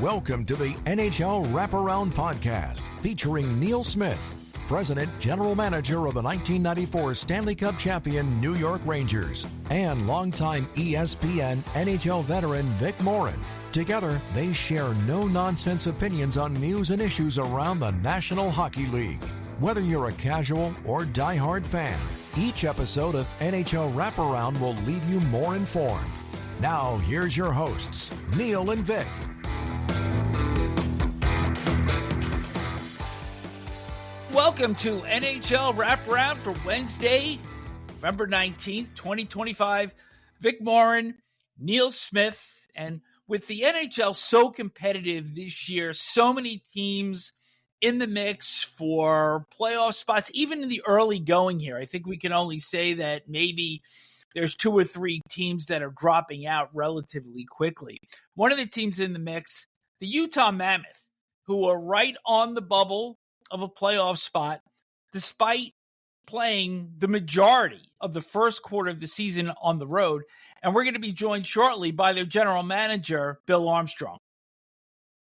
Welcome to the NHL Wraparound podcast featuring Neil Smith, President General Manager of the 1994 Stanley Cup champion New York Rangers, and longtime ESPN NHL veteran Vic Morren. Together, they share no-nonsense opinions on news and issues around the National Hockey League. Whether you're a casual or diehard fan, each episode of NHL Wraparound will leave you more informed. Now, here's your hosts, Neil and Vic. Welcome to NHL Wraparound for Wednesday, November 19th, 2025. Vic Morren, Neil Smith, and with the NHL so competitive this year, so many teams in the mix for playoff spots, even in the early going here. I think we can only say that maybe there's two or three teams that are dropping out relatively quickly. One of the teams in the mix, the Utah Mammoth, who are right on the bubble of a playoff spot, despite playing the majority of the first quarter of the season on the road. And we're going to be joined shortly by their general manager, Bill Armstrong.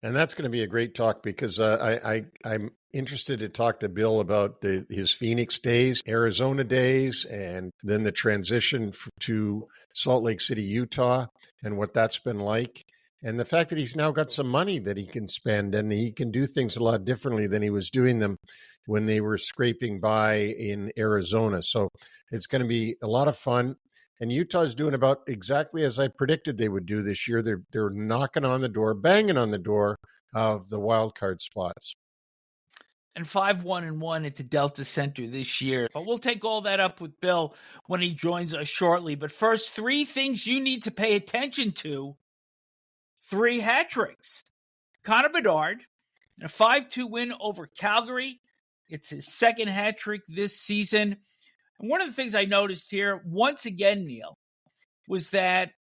And that's going to be a great talk because I'm interested to talk to Bill about his Phoenix days, Arizona days, and then the transition to Salt Lake City, Utah, and what that's been like. And the fact that he's now got some money that he can spend and he can do things a lot differently than he was doing them when they were scraping by in Arizona. So it's going to be a lot of fun. And Utah's doing about exactly as I predicted they would do this year. They're knocking on the door, banging on the door of the wild card spots. And 5-1-1 at the Delta Center this year. But we'll take all that up with Bill when he joins us shortly. But first, three things you need to pay attention to. 3 hat tricks. Connor Bedard, a 5-2 win over Calgary. It's his second hat trick this season. And one of the things I noticed here, once again, Neil, was that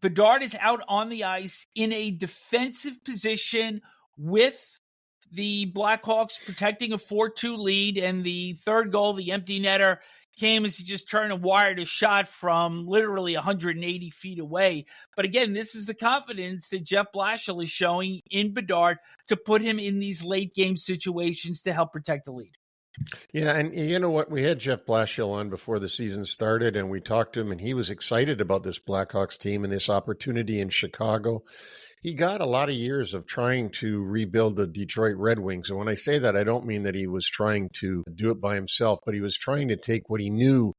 Bedard is out on the ice in a defensive position with the Blackhawks protecting a 4-2 lead, and the third goal, the empty netter, came as he just turned and wired a shot from literally 180 feet away. But again, this is the confidence that Jeff Blashill is showing in Bedard to put him in these late game situations to help protect the lead. Yeah, and you know what? We had Jeff Blashill on before the season started, and we talked to him, and he was excited about this Blackhawks team and this opportunity in Chicago. He got a lot of years of trying to rebuild the Detroit Red Wings. And when I say that, I don't mean that he was trying to do it by himself, but he was trying to take what he knew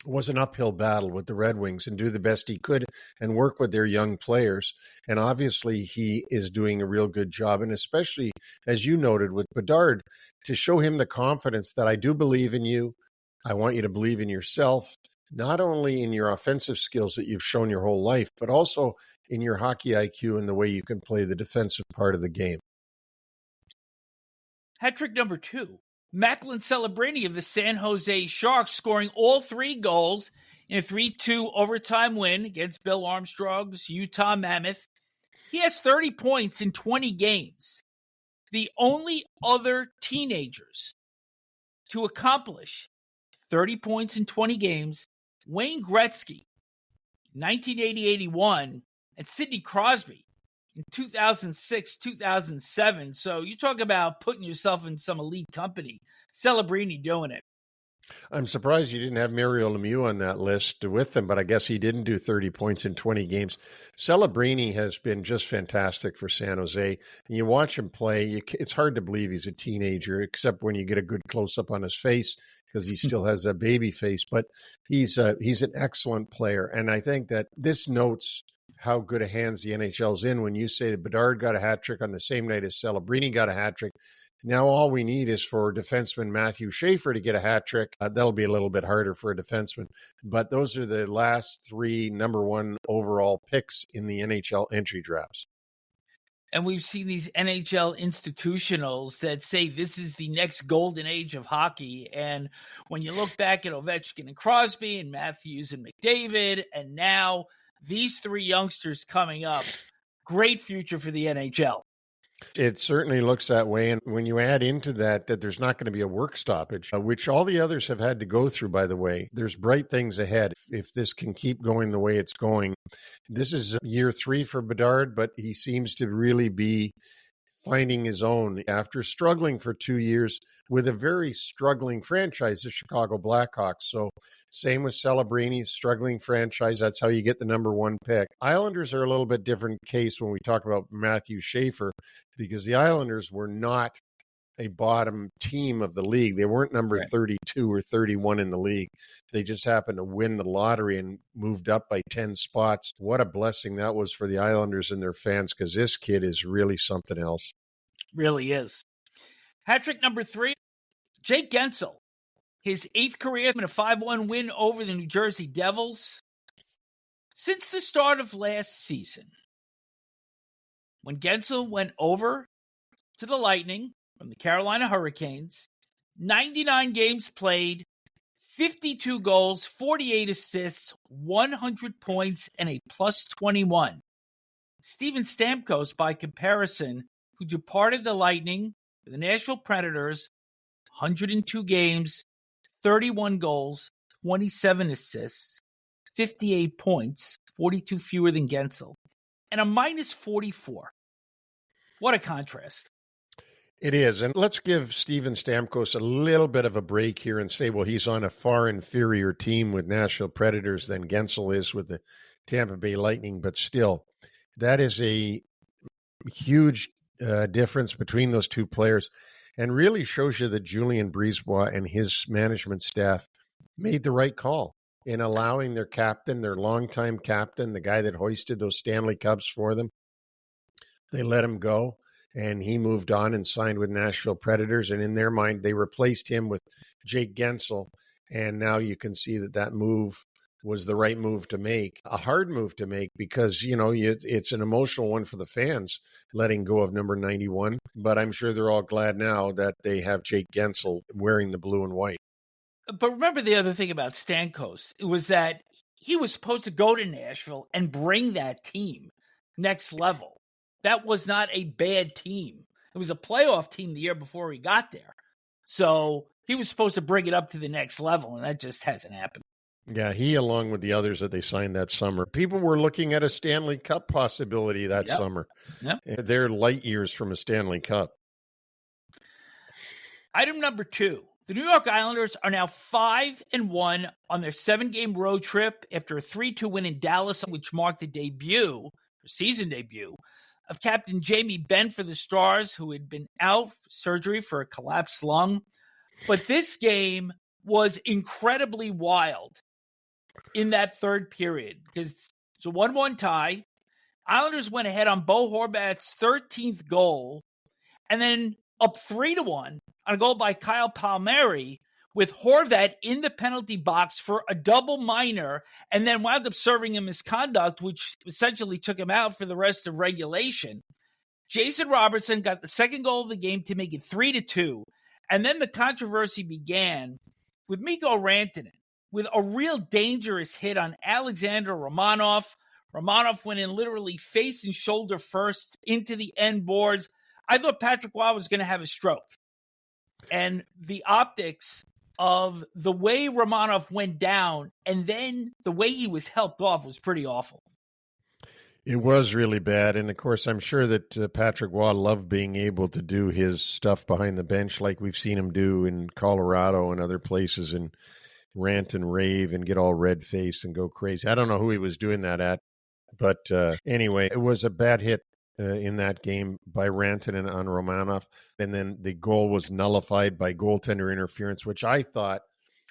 was an uphill battle with the Red Wings and do the best he could and work with their young players. And obviously he is doing a real good job. And especially, as you noted, with Bedard, to show him the confidence that I do believe in you. I want you to believe in yourself, not only in your offensive skills that you've shown your whole life, but also in your hockey IQ and the way you can play the defensive part of the game. Hat trick number 2. Macklin Celebrini of the San Jose Sharks scoring all 3 goals in a 3-2 overtime win against Bill Armstrong's Utah Mammoth. He has 30 points in 20 games. The only other teenagers to accomplish 30 points in 20 games, Wayne Gretzky, 1980-81, and Sidney Crosby in 2006, 2007. So you talk about putting yourself in some elite company. Celebrini doing it. I'm surprised you didn't have Mario Lemieux on that list with them, but I guess he didn't do 30 points in 20 games. Celebrini has been just fantastic for San Jose. And you watch him play, it's hard to believe he's a teenager, except when you get a good close-up on his face, because he still has a baby face. But he's an excellent player. And I think that this notes how good a hands the NHL's in when you say that Bedard got a hat trick on the same night as Celebrini got a hat trick. Now all we need is for defenseman Matthew Schaefer to get a hat trick. That'll be a little bit harder for a defenseman. But those are the last 3 number 1 overall picks in the NHL entry drafts. And we've seen these NHL institutionals that say this is the next golden age of hockey. And when you look back at Ovechkin and Crosby and Matthews and McDavid, and now these 3 youngsters coming up, great future for the NHL. It certainly looks that way. And when you add into that there's not going to be a work stoppage, which all the others have had to go through, by the way, there's bright things ahead. If this can keep going the way it's going, this is year 3 for Bedard, but he seems to really be finding his own after struggling for 2 years with a very struggling franchise, the Chicago Blackhawks. So same with Celebrini, struggling franchise. That's how you get the number 1 pick. Islanders are a little bit different case when we talk about Matthew Schaefer, because the Islanders were not a bottom team of the league. They weren't number 32 or 31 in the league. They just happened to win the lottery and moved up by 10 spots. What a blessing that was for the Islanders and their fans, because this kid is really something else. Really is. Hat trick number 3, Jake Guentzel. His 8th career in a 5-1 win over the New Jersey Devils. Since the start of last season, when Guentzel went over to the Lightning from the Carolina Hurricanes, 99 games played, 52 goals, 48 assists, 100 points, and a plus 21. Steven Stamkos, by comparison, who departed the Lightning for the Nashville Predators, 102 games, 31 goals, 27 assists, 58 points, 42 fewer than Guentzel, and a minus 44. What a contrast. It is. And let's give Steven Stamkos a little bit of a break here and say, well, he's on a far inferior team with Nashville Predators than Guentzel is with the Tampa Bay Lightning. But still, that is a huge difference between those two players, and really shows you that Julien Brisebois and his management staff made the right call in allowing their captain, their longtime captain, the guy that hoisted those Stanley Cups for them. They let him go, and he moved on and signed with Nashville Predators. And in their mind, they replaced him with Jake Guentzel. And now you can see that move was the right move to make, a hard move to make, because, it's an emotional one for the fans, letting go of number 91. But I'm sure they're all glad now that they have Jake Guentzel wearing the blue and white. But remember the other thing about Stamkos, it was that he was supposed to go to Nashville and bring that team next level. That was not a bad team. It was a playoff team the year before he got there. So he was supposed to bring it up to the next level, and that just hasn't happened. Yeah, he, along with the others that they signed that summer. People were looking at a Stanley Cup possibility that summer. Yep. They're light years from a Stanley Cup. Item number 2. The New York Islanders are now 5-1 on their 7-game road trip after a 3-2 win in Dallas, which marked the season debut, of Captain Jamie Benn for the Stars, who had been out for surgery for a collapsed lung. But this game was incredibly wild in that third period, because it's a 1-1 tie. Islanders went ahead on Bo Horvat's 13th goal, and then up 3-1 on a goal by Kyle Palmieri, with Horvat in the penalty box for a double minor, and then wound up serving a misconduct, which essentially took him out for the rest of regulation. Jason Robertson got the second goal of the game to make it 3-2, and then the controversy began with Mikko Rantanen with a real dangerous hit on Alexander Romanov. Romanov went in literally face and shoulder first into the end boards. I thought Patrick Roy was going to have a stroke. And the optics of the way Romanov went down and then the way he was helped off was pretty awful. It was really bad. And, of course, I'm sure that Patrick Roy loved being able to do his stuff behind the bench like we've seen him do in Colorado and other places, and rant and rave and get all red-faced and go crazy. I don't know who he was doing that at. But anyway, it was a bad hit in that game by Rantanen on Romanov. And then the goal was nullified by goaltender interference, which I thought,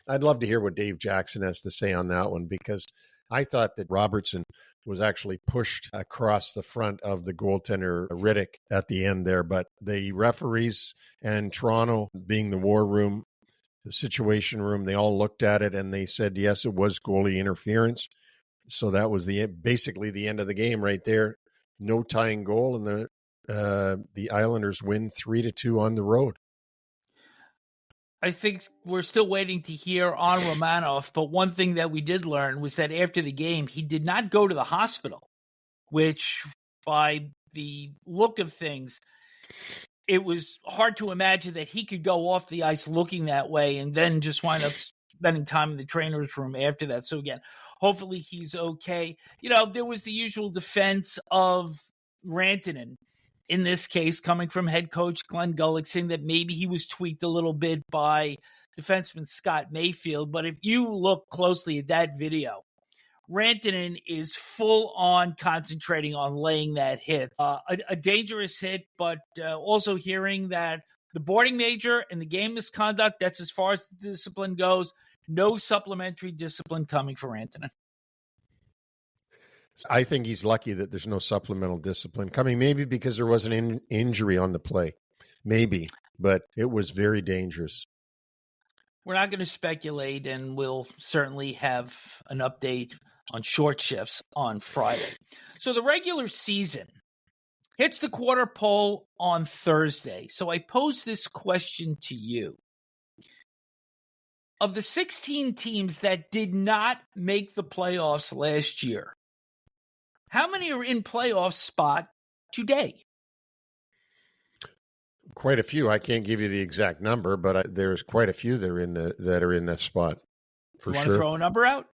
I'd love to hear what Dave Jackson has to say on that one, because I thought that Robertson was actually pushed across the front of the goaltender Riddick at the end there. But the referees and Toronto, being the war room, the situation room, they all looked at it and they said, yes, it was goalie interference. So that was basically the end of the game right there. No tying goal, and the Islanders win 3-2 on the road. I think we're still waiting to hear on Romanov, but one thing that we did learn was that after the game, he did not go to the hospital, which by the look of things it was hard to imagine that he could go off the ice looking that way and then just wind up spending time in the trainer's room after that. So again, hopefully he's okay. There was the usual defense of Rantanen, in this case, coming from head coach Glenn Gullick, saying that maybe he was tweaked a little bit by defenseman Scott Mayfield. But if you look closely at that video, Rantanen is full on concentrating on laying that hit. A dangerous hit, but also hearing that the boarding major and the game misconduct, that's as far as the discipline goes. No supplementary discipline coming for Rantanen. I think he's lucky that there's no supplemental discipline coming, maybe because there was an injury on the play. Maybe, but it was very dangerous. We're not going to speculate, and we'll certainly have an update on short shifts on Friday. So the regular season hits the quarter pole on Thursday. So I pose this question to you. Of the 16 teams that did not make the playoffs last year, how many are in playoff spot today? Quite a few. I can't give you the exact number, but there's quite a few that are in that spot. For you sure. Want to throw a number out?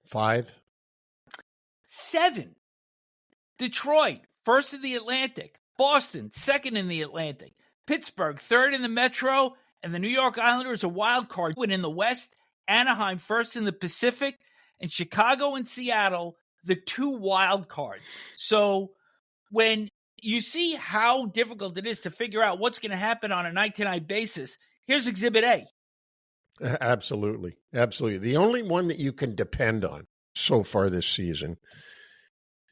5. 7. Detroit, first in the Atlantic. Boston, second in the Atlantic. Pittsburgh, third in the Metro. And the New York Islanders, a wild card win in the West. Anaheim, first in the Pacific. And Chicago and Seattle, the 2 wild cards. So when you see how difficult it is to figure out what's going to happen on a night-to-night basis, here's Exhibit A. Absolutely. Absolutely. The only one that you can depend on so far this season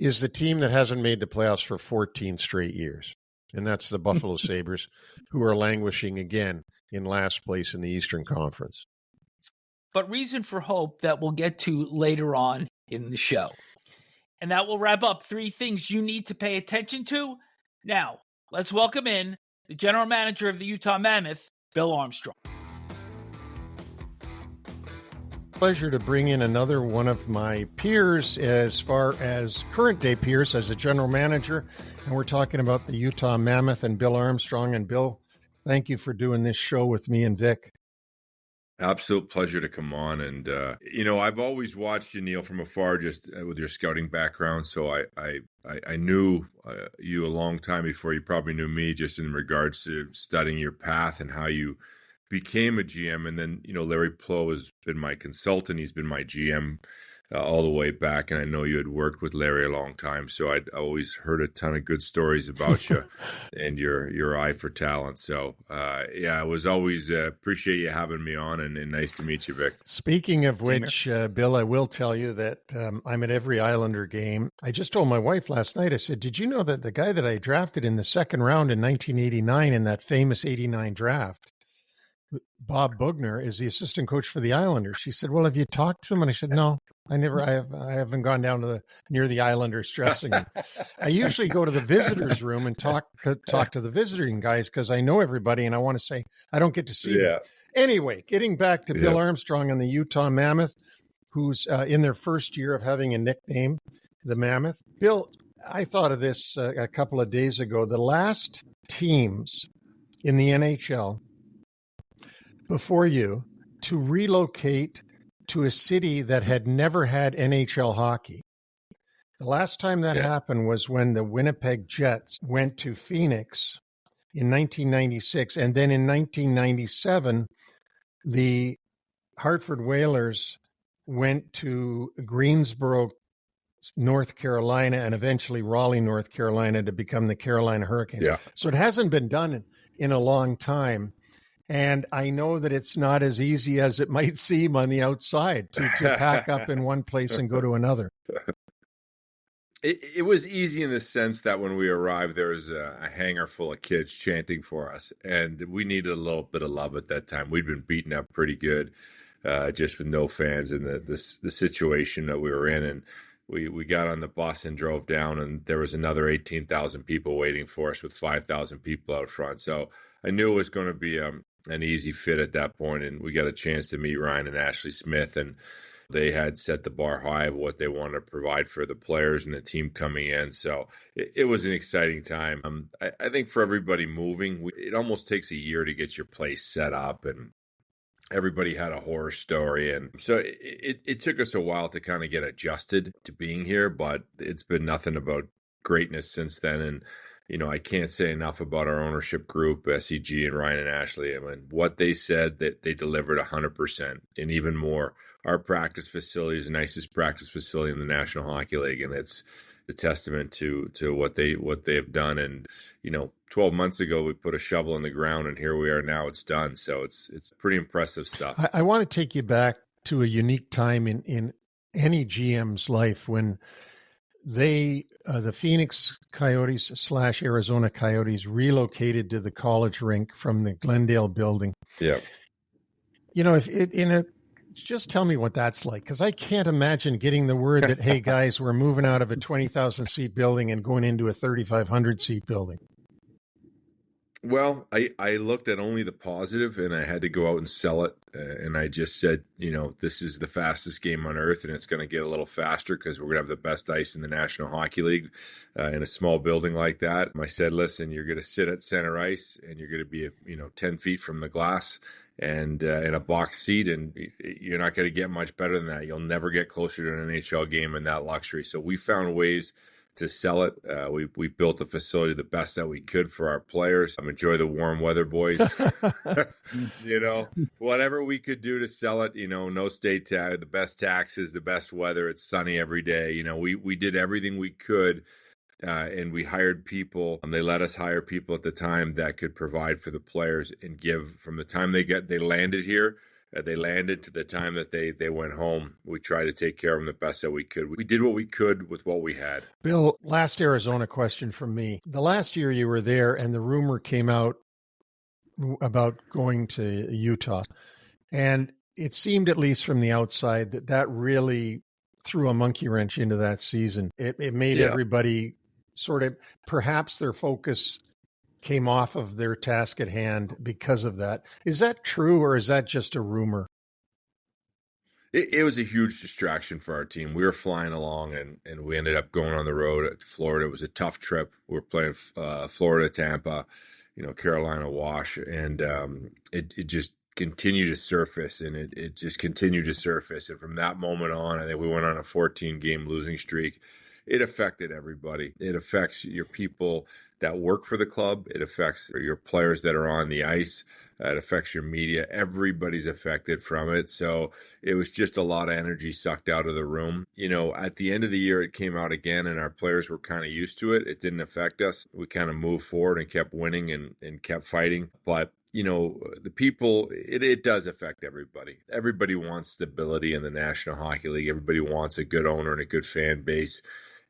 is the team that hasn't made the playoffs for 14 straight years. And that's the Buffalo Sabres, who are languishing again in last place in the Eastern Conference. But reason for hope that we'll get to later on in the show. And that will wrap up 3 things you need to pay attention to. Now, let's welcome in the general manager of the Utah Mammoth, Bill Armstrong. Pleasure to bring in another one of my peers as far as current day peers as a general manager. And we're talking about the Utah Mammoth and Bill Armstrong. And Bill, thank you for doing this show with me and Vic. Absolute pleasure to come on. And, I've always watched you, Neil, from afar, just with your scouting background. So I knew you a long time before you probably knew me, just in regards to studying your path and how you became a GM. And then, Larry Plow has been my consultant. He's been my GM all the way back. And I know you had worked with Larry a long time. So I'd always heard a ton of good stories about you and your eye for talent. So, I was always appreciate you having me on, and nice to meet you, Vic. Speaking of which, Bill, I will tell you that I'm at every Islander game. I just told my wife last night, I said, did you know that the guy that I drafted in the second round in 1989 in that famous 89 draft, Bob Bugner, is the assistant coach for the Islanders? She said, well, have you talked to him? And I said, no. I haven't gone down to near the Islanders dressing room. I usually go to the visitors room and talk to the visiting guys because I know everybody and I want to say I don't get to see them. Anyway, getting back to Bill Armstrong and the Utah Mammoth, who's in their first year of having a nickname, the Mammoth. Bill, I thought of this a couple of days ago. The last teams in the NHL before you to relocate to a city that had never had NHL hockey. The last time that happened was when the Winnipeg Jets went to Phoenix in 1996. And then in 1997, the Hartford Whalers went to Greensboro, North Carolina, and eventually Raleigh, North Carolina, to become the Carolina Hurricanes. Yeah. So it hasn't been done in a long time. And I know that it's not as easy as it might seem on the outside to pack up in one place and go to another. It was easy in the sense that when we arrived, there was a hangar full of kids chanting for us. And we needed a little bit of love at that time. We'd been beaten up pretty good, just with no fans in the situation that we were in. And we got on the bus and drove down, and there was another 18,000 people waiting for us with 5,000 people out front. So I knew it was going to be an easy fit at that point, and we got a chance to meet Ryan and Ashley Smith. And They had set the bar high of what they wanted to provide for the players and the team coming in. So it was an exciting time. I think for everybody moving, it almost takes a year to get your place set up, and everybody had a horror story. And so it took us a while to kind of get adjusted to being here, but it's been nothing about greatness since then. And I can't say enough about our ownership group, SEG and Ryan and Ashley. I mean, what they said, that they delivered 100% and even more. Our practice facility is the nicest practice facility in the National Hockey League, and it's a testament to what they have done. And 12 months ago we put a shovel in the ground, and here we are now. It's done. So it's pretty impressive stuff. I want to take you back to a unique time in any GM's life when they, the Phoenix Coyotes / Arizona Coyotes, relocated to the college rink from the Glendale building. Yeah. Just tell me what that's like, because I can't imagine getting the word that, hey, guys, we're moving out of a 20,000 seat building and going into a 3,500 seat building. Well, I looked at only the positive, and I had to go out and sell it. And I just said, this is the fastest game on earth, and it's going to get a little faster because we're going to have the best ice in the National Hockey League in a small building like that. I said, listen, you're going to sit at center ice, and you're going to be 10 feet from the glass and in a box seat, and you're not going to get much better than that. You'll never get closer to an NHL game in that luxury. So we found ways to sell it. We built a facility the best that we could for our players. Enjoy the warm weather, boys. Whatever we could do to sell it, no state tax, the best taxes, the best weather. It's sunny every day. We did everything we could. And we hired people. They let us hire people at the time that could provide for the players and give from the time they landed here. They landed to the time that they went home. We tried to take care of them the best that we could. We did what we could with what we had. Bill, last Arizona question from me. The last year you were there and the rumor came out about going to Utah. And it seemed, at least from the outside, that really threw a monkey wrench into that season. It made everybody sort of, perhaps their focus came off of their task at hand because of that. Is that true, or is that just a rumor? It was a huge distraction for our team. We were flying along, and we ended up going on the road to Florida. It was a tough trip. We were playing Florida, Tampa, Carolina, Wash, and it just continued to surface, and it just continued to surface. And from that moment on, I think we went on a 14-game losing streak. It affected everybody. It affects your people that work for the club. It affects your players that are on the ice. It affects your media. Everybody's affected from it. So it was just a lot of energy sucked out of the room. At the end of the year, it came out again, and our players were kind of used to it. It didn't affect us. We kind of moved forward and kept winning and kept fighting. But the people, it does affect everybody. Everybody wants stability in the National Hockey League. Everybody wants a good owner and a good fan base.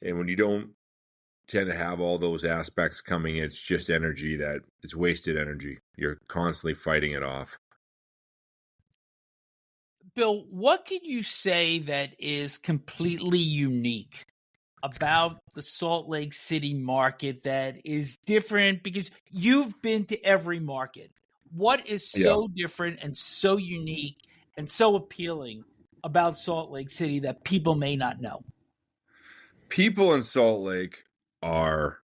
And when you don't tend to have all those aspects coming in, it's just energy it's wasted energy. You're constantly fighting it off. Bill, what could you say that is completely unique about the Salt Lake City market that is different? Because you've been to every market. What is so different and so unique and so appealing about Salt Lake City that people may not know? People in Salt Lake are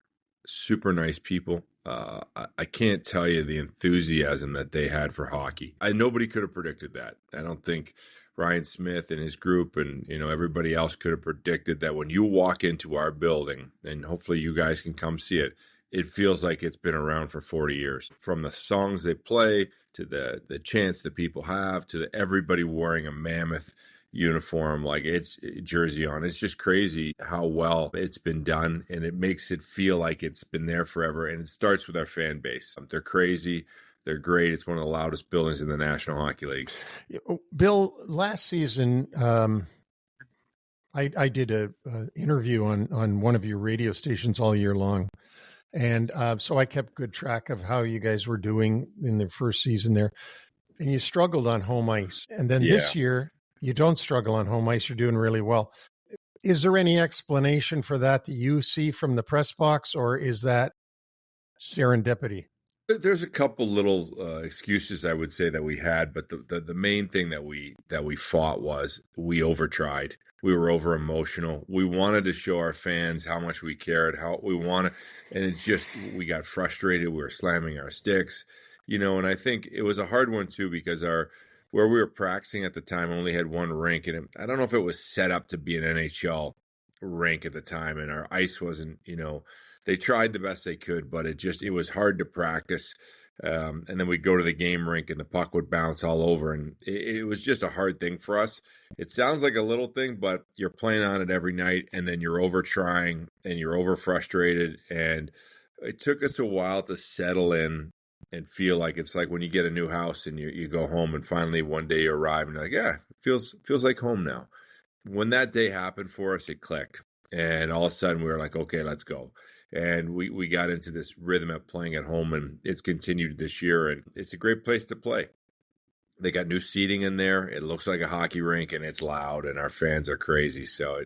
super nice people. I can't tell you the enthusiasm that they had for hockey. Nobody could have predicted that. I don't think Ryan Smith and his group and everybody else could have predicted that when you walk into our building, and hopefully you guys can come see it, it feels like it's been around for 40 years. From the songs they play to the chants that people have to everybody wearing a Mammoth uniform, like it's jersey on. It's just crazy how well it's been done, and it makes it feel like it's been there forever. And it starts with our fan base. They're crazy. They're great. It's one of the loudest buildings in the National Hockey League. Bill, last season, I did a interview on one of your radio stations all year long. And so I kept good track of how you guys were doing in the first season there. And you struggled on home ice. And then this year, you don't struggle on home ice. You're doing really well. Is there any explanation for that you see from the press box, or is that serendipity? There's a couple little excuses I would say that we had, but the main thing that we fought was we overtried. We were over emotional. We wanted to show our fans how much we cared, how we wanted, and it's just we got frustrated. We were slamming our sticks, and I think it was a hard one too because where we were practicing at the time only had one rink, and I don't know if it was set up to be an NHL rink at the time, and our ice wasn't, they tried the best they could, but it was hard to practice. And then we'd go to the game rink and the puck would bounce all over. And it was just a hard thing for us. It sounds like a little thing, but you're playing on it every night and then you're over trying and you're over frustrated. And it took us a while to settle in and feel like it's like when you get a new house and you go home and finally one day you arrive and you're like, yeah, it feels like home now. When that day happened for us, it clicked. And all of a sudden we were like, okay, let's go. And we got into this rhythm of playing at home, and it's continued this year, and it's a great place to play. They got new seating in there. It looks like a hockey rink, and it's loud, and our fans are crazy. So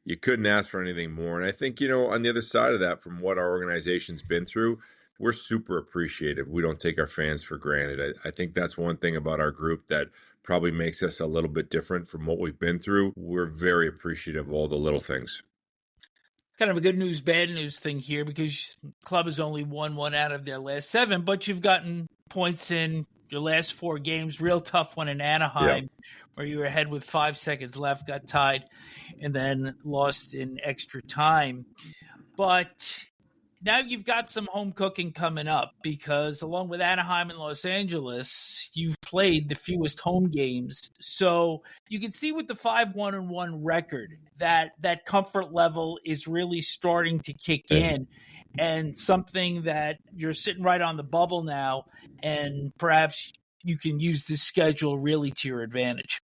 you couldn't ask for anything more. And I think, on the other side of that, from what our organization's been through, we're super appreciative. We don't take our fans for granted. I think that's one thing about our group that probably makes us a little bit different from what we've been through. We're very appreciative of all the little things. Kind of a good news, bad news thing here because the club has only won one out of their last 7, but you've gotten points in your last 4 games. Real tough one in Anaheim where you were ahead with 5 seconds left, got tied, and then lost in extra time. But now you've got some home cooking coming up because along with Anaheim and Los Angeles, you've played the fewest home games. So you can see with the 5-1-1 record that comfort level is really starting to kick in, and something that you're sitting right on the bubble now, and perhaps you can use this schedule really to your advantage.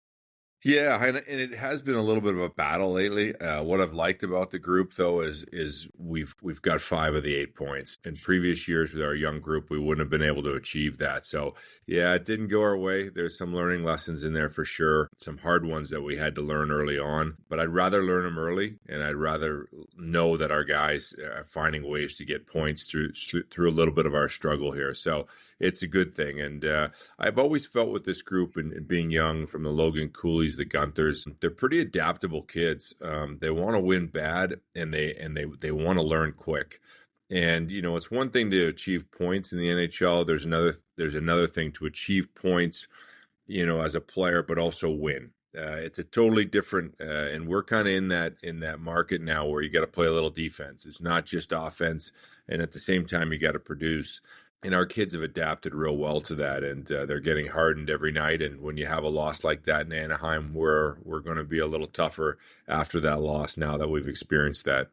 Yeah, and it has been a little bit of a battle lately. What I've liked about the group, though, is we've got 5 of the 8 points. In previous years with our young group, we wouldn't have been able to achieve that. So, yeah, it didn't go our way. There's some learning lessons in there for sure, some hard ones that we had to learn early on. But I'd rather learn them early, and I'd rather know that our guys are finding ways to get points through a little bit of our struggle here. So it's a good thing. And I've always felt with this group and being young, from the Logan Coolies, the Gunthers, they're pretty adaptable kids. They want to win bad, and they want to learn quick. And it's one thing to achieve points in the NHL. There's another thing to achieve points, as a player, but also win. It's a totally different, and we're kind of in that market now where you got to play a little defense. It's not just offense, and at the same time you got to produce. And our kids have adapted real well to that, and they're getting hardened every night. And when you have a loss like that in Anaheim, we're going to be a little tougher after that loss now that we've experienced that.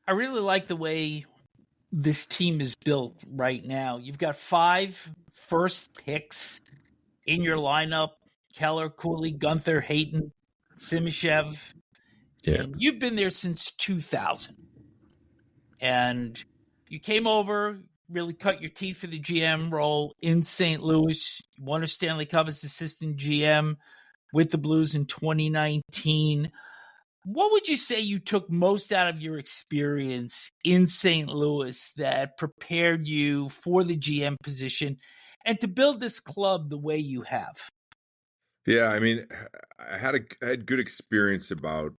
I really like the way this team is built right now. You've got 5 first picks in your lineup: Keller, Cooley, Gunther, Hayton, Simishev. Yeah. And you've been there since 2000. And you came over, really cut your teeth for the GM role in St. Louis. You won a Stanley Cup as assistant GM with the Blues in 2019. What would you say you took most out of your experience in St. Louis that prepared you for the GM position and to build this club the way you have? Yeah, I mean, I had good experience about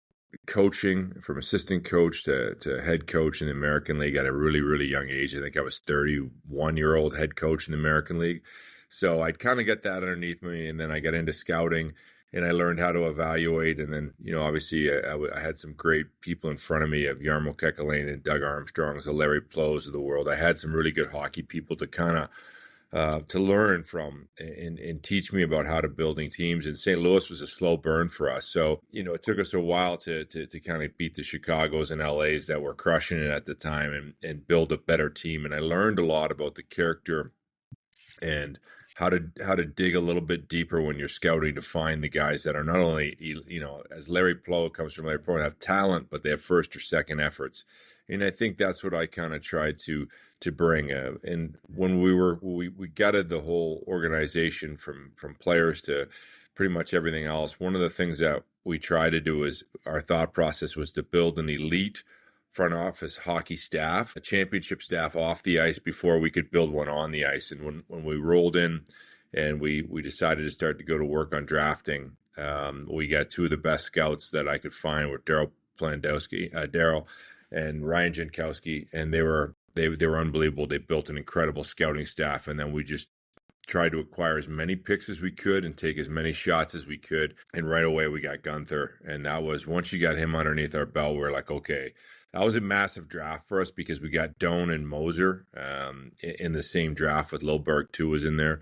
coaching, from assistant coach to head coach in the American League at a really, really young age. I think I was 31-year-old head coach in the American League. So I'd kind of get that underneath me. And then I got into scouting and I learned how to evaluate. And then, obviously I had some great people in front of me of Jarmo Kekalainen and Doug Armstrong, so Larry Plows of the world. I had some really good hockey people to kind of to learn from and teach me about how to building teams. And St. Louis was a slow burn for us. So, it took us a while to kind of beat the Chicagos and LAs that were crushing it at the time and build a better team. And I learned a lot about the character and how to dig a little bit deeper when you're scouting to find the guys that are not only, as Larry Plow comes from Larry Plow, have talent, but they have first or second efforts. And I think that's what I kind of tried to bring. And when we gutted the whole organization from players to pretty much everything else, one of the things that we tried to do is our thought process was to build an elite front office hockey staff, a championship staff off the ice before we could build one on the ice. And when we rolled in and we decided to start to go to work on drafting, we got two of the best scouts that I could find with Daryl and Ryan Jankowski, and they were unbelievable. They built an incredible scouting staff, and then we just tried to acquire as many picks as we could and take as many shots as we could. And right away we got Gunther, and that was, once you got him underneath our belt, we were like, okay. That was a massive draft for us because we got Doan and Moser in the same draft with Lilberg too was in there.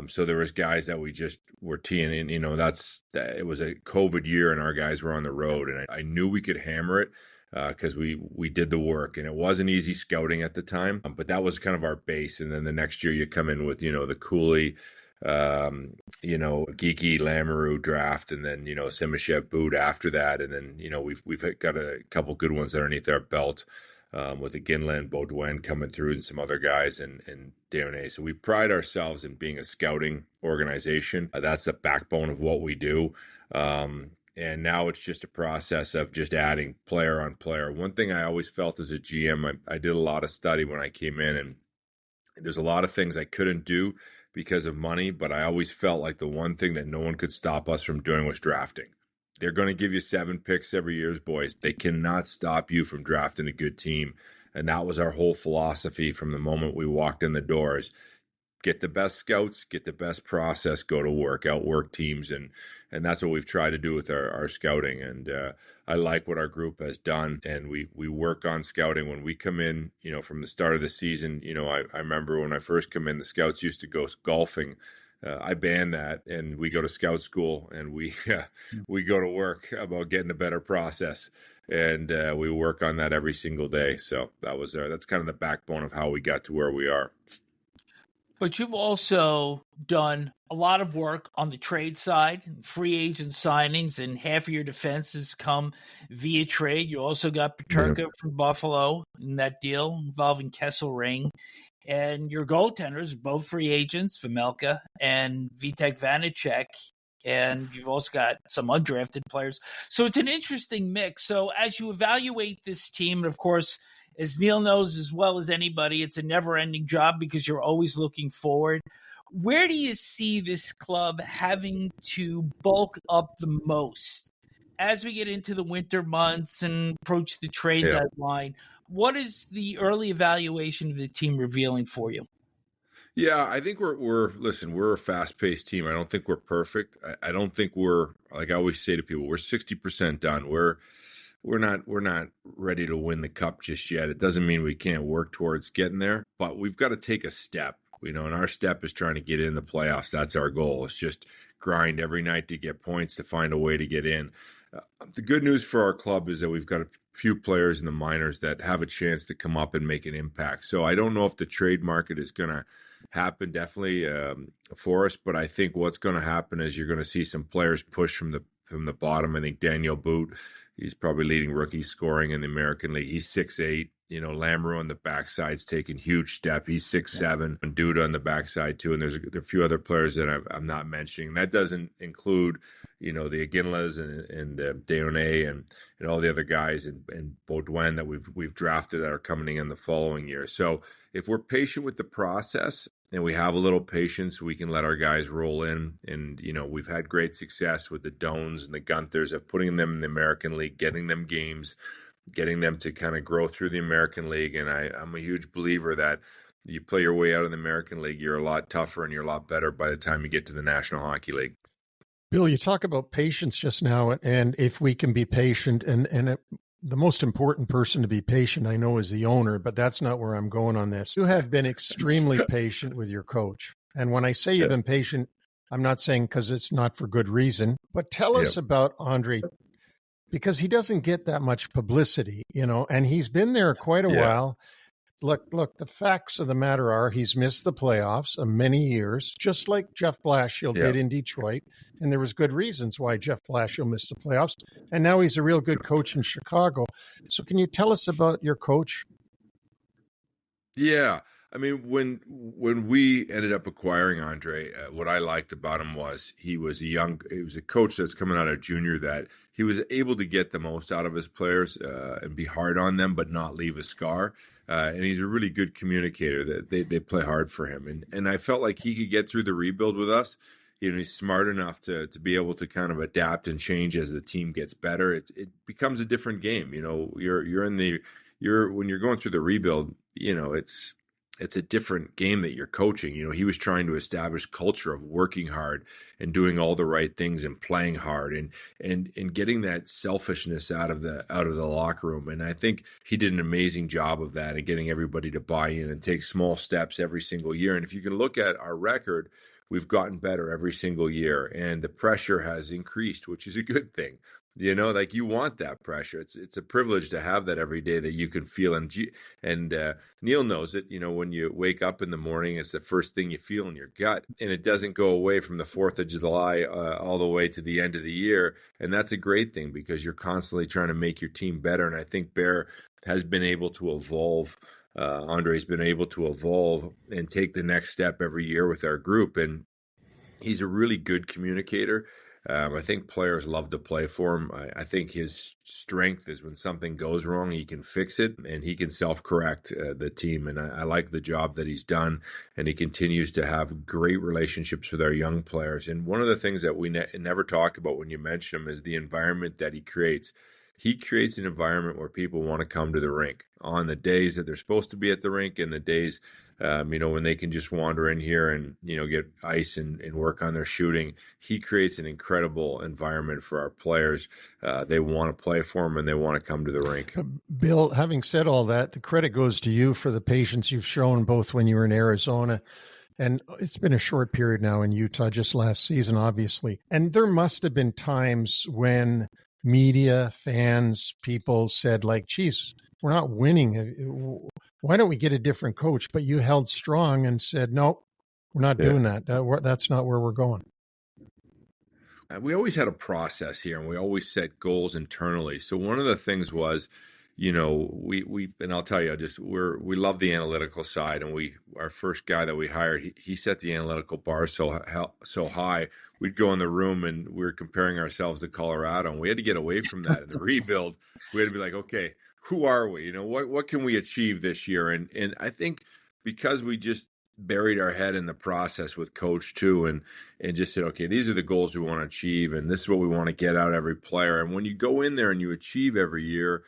So there was guys that we just were teeing in, it was a COVID year and our guys were on the road, and I knew we could hammer it because we did the work, and it wasn't easy scouting at the time, but that was kind of our base. And then the next year you come in with, the Cooley, Geeky Lamoureux draft, and then, Simashev boot after that. And then, we've got a couple good ones underneath our belt with the Ginland, Baudouin coming through and some other guys and Dionne. So we pride ourselves in being a scouting organization. That's the backbone of what we do. And now it's just a process of just adding player on player. One thing I always felt as a GM, I did a lot of study when I came in, and there's a lot of things I couldn't do because of money, but I always felt like the one thing that no one could stop us from doing was drafting. They're going to give you 7 picks every year, boys. They cannot stop you from drafting a good team. And that was our whole philosophy from the moment we walked in the doors. Get the best scouts, get the best process, go to work, outwork teams. And that's what we've tried to do with our scouting. And I like what our group has done. And we work on scouting. When we come in, from the start of the season, I remember when I first come in, the scouts used to go golfing. I banned that, and we go to scout school, and we go to work about getting a better process, and we work on that every single day. So that's kind of the backbone of how we got to where we are. But you've also done a lot of work on the trade side, free agent signings, and half of your defenses come via trade. You also got Peterka from Buffalo in that deal involving Kesselring. And your goaltenders, both free agents, Vejmelka and Vitek Vanacek. And you've also got some undrafted players. So it's an interesting mix. So as you evaluate this team, and of course, as Neil knows as well as anybody, it's a never-ending job because you're always looking forward. Where do you see this club having to bulk up the most as we get into the winter months and approach the trade deadline? What is the early evaluation of the team revealing for you? Yeah, I think we're a fast-paced team. I don't think we're perfect. I don't think we're, like I always say to people, we're 60% done. We're not ready to win the cup just yet. It doesn't mean we can't work towards getting there, but we've got to take a step, and our step is trying to get in the playoffs. That's our goal. It's just grind every night to get points, to find a way to get in. The good news for our club is that we've got a few players in the minors that have a chance to come up and make an impact. So I don't know if the trade market is going to happen definitely for us, but I think what's going to happen is you're going to see some players push from the bottom. I think Daniel Boot, he's probably leading rookie scoring in the American League. He's 6'8". Lamoureux on the backside's taking huge step. He's 6'7", and Duda on the backside too. And there are a few other players that I'm not mentioning. That doesn't include, the Aginlas and Dionne and all the other guys and Baudouin that we've drafted that are coming in the following year. So if we're patient with the process and we have a little patience, we can let our guys roll in. And, we've had great success with the Doans and the Gunthers of putting them in the American League, getting them games, getting them to kind of grow through the American League. And I'm a huge believer that you play your way out of the American League, you're a lot tougher and you're a lot better by the time you get to the National Hockey League. Bill, you talk about patience just now, and if we can be patient, and the most important person to be patient, I know, is the owner, but that's not where I'm going on this. You have been extremely patient with your coach. And when I say you've been patient, I'm not saying because it's not for good reason, but tell us about Andre, because he doesn't get that much publicity, and he's been there quite a while. Look, the facts of the matter are he's missed the playoffs many years, just like Jeff Blashill did in Detroit. And there was good reasons why Jeff Blashill missed the playoffs. And now he's a real good coach in Chicago. So can you tell us about your coach? Yeah, I mean, when we ended up acquiring Andre, what I liked about him was he was a coach that's coming out of junior, that he was able to get the most out of his players and be hard on them, but not leave a scar. And he's a really good communicator. That they play hard for him, and I felt like he could get through the rebuild with us. He's smart enough to be able to kind of adapt and change as the team gets better. It becomes a different game. When you're going through the rebuild, it's a different game that you're coaching. He was trying to establish culture of working hard and doing all the right things and playing hard and getting that selfishness out of the locker room. And I think he did an amazing job of that and getting everybody to buy in and take small steps every single year. And if you can look at our record, we've gotten better every single year, and the pressure has increased, which is a good thing. Like you want that pressure. It's a privilege to have that every day that you can feel. And Neil knows it. When you wake up in the morning, it's the first thing you feel in your gut, and it doesn't go away from the 4th of July all the way to the end of the year. And that's a great thing because you're constantly trying to make your team better. And I think Bear has been able to evolve. Andre's been able to evolve and take the next step every year with our group. And he's a really good communicator. I think players love to play for him. I think his strength is when something goes wrong, he can fix it and he can self-correct the team. And I like the job that he's done. And he continues to have great relationships with our young players. And one of the things that we never talk about when you mention him is the environment that he creates. He creates an environment where people want to come to the rink on the days that they're supposed to be at the rink and the days, when they can just wander in here and, get ice and work on their shooting. He creates an incredible environment for our players. They want to play for him and they want to come to the rink. Bill, having said all that, the credit goes to you for the patience you've shown both when you were in Arizona, and it's been a short period now in Utah, just last season, obviously. And there must have been times when media, fans, people said like, geez, we're not winning. Why don't we get a different coach? But you held strong and said, no, we're not doing that. That's not where we're going. We always had a process here and we always set goals internally. So one of the things was, we and I'll tell you, we love the analytical side, and our first guy that we hired, he set the analytical bar so high. We'd go in the room and we were comparing ourselves to Colorado, and we had to get away from that in the rebuild. We had to be like, okay, who are we? What can we achieve this year? And I think because we just buried our head in the process with coach too, and just said, okay, these are the goals we want to achieve, and this is what we want to get out of every player. And when you go in there and you achieve every year,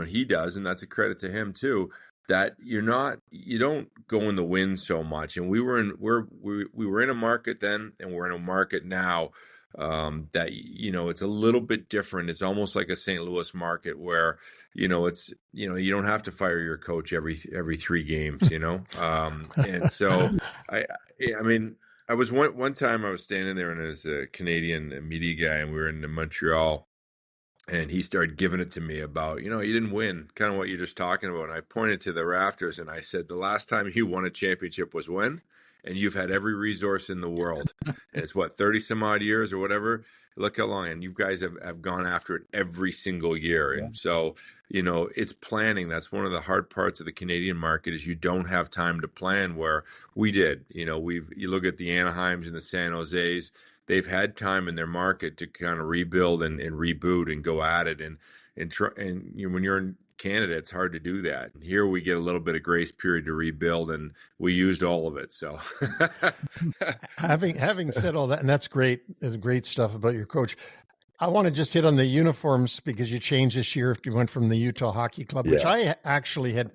he does, and that's a credit to him too, that you don't go in the wind so much. And we were in a market then, and we're in a market now that it's a little bit different. It's almost like a St. Louis market where you don't have to fire your coach every 3 games. And so I mean, I was one time I was standing there and as a Canadian media guy, and we were in Montreal. And he started giving it to me about, you didn't win, kind of what you're just talking about. And I pointed to the rafters and I said, the last time you won a championship was when? And you've had every resource in the world. And it's 30 some odd years or whatever. Look how long. And you guys have gone after it every single year. Yeah. And so, it's planning. That's one of the hard parts of the Canadian market is you don't have time to plan, where we did. You look at the Anaheims and the San Jose's. They've had time in their market to kind of rebuild and reboot and go at it. And when you're in Canada, it's hard to do that. Here we get a little bit of grace period to rebuild, and we used all of it. So having said all that, and that's great stuff about your coach. I want to just hit on the uniforms because you changed this year. You went from the Utah Hockey Club, which I actually had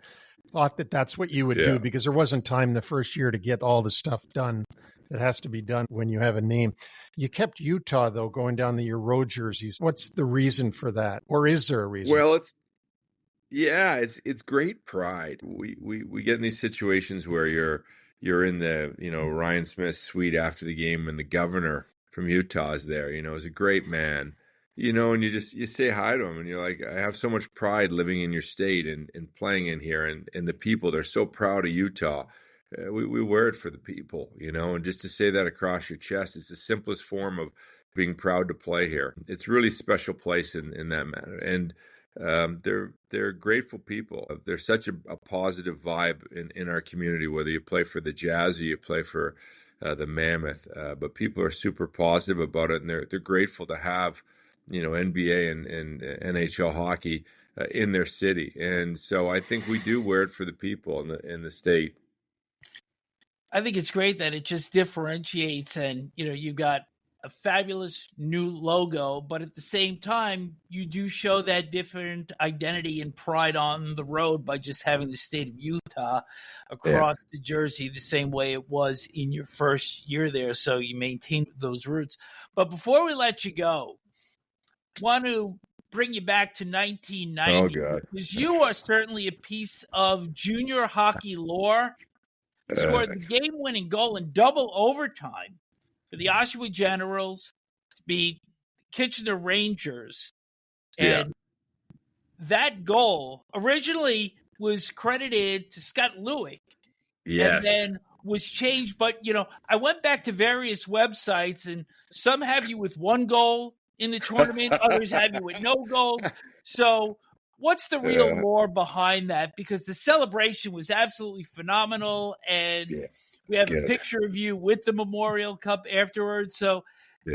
thought that's what you would do because there wasn't time the first year to get all the stuff done that has to be done when you have a name. You kept Utah, though, going down your road jerseys. What's the reason for that? Or is there a reason? Well, it's great pride. We get in these situations where you're in the, Ryan Smith's suite after the game and the governor from Utah is there, is a great man, and you say hi to him and you're like, I have so much pride living in your state and playing in here, and the people, they're so proud of Utah. We wear it for the people, and just to say that across your chest, it's the simplest form of being proud to play here. It's a really special place in that manner. And they're grateful people. There's such a positive vibe in our community, whether you play for the Jazz or you play for the Mammoth. But people are super positive about it, and they're grateful to have, NBA and NHL hockey in their city. And so I think we do wear it for the people in the state. I think it's great that it just differentiates, and you've got a fabulous new logo, but at the same time, you do show that different identity and pride on the road by just having the state of Utah across the jersey the same way it was in your first year there. So you maintain those roots. But before we let you go, want to bring you back to 1990. Oh, God. Because you are certainly a piece of junior hockey lore. You scored the game-winning goal in double overtime for the Oshawa Generals to beat Kitchener Rangers. And that goal originally was credited to Scott Lewick. Yes. And then was changed. But, I went back to various websites, and some have you with one goal in the tournament. Others have you with no goals. So what's the real lore behind that? Because the celebration was absolutely phenomenal, and we have a picture of you with the Memorial Cup afterwards. So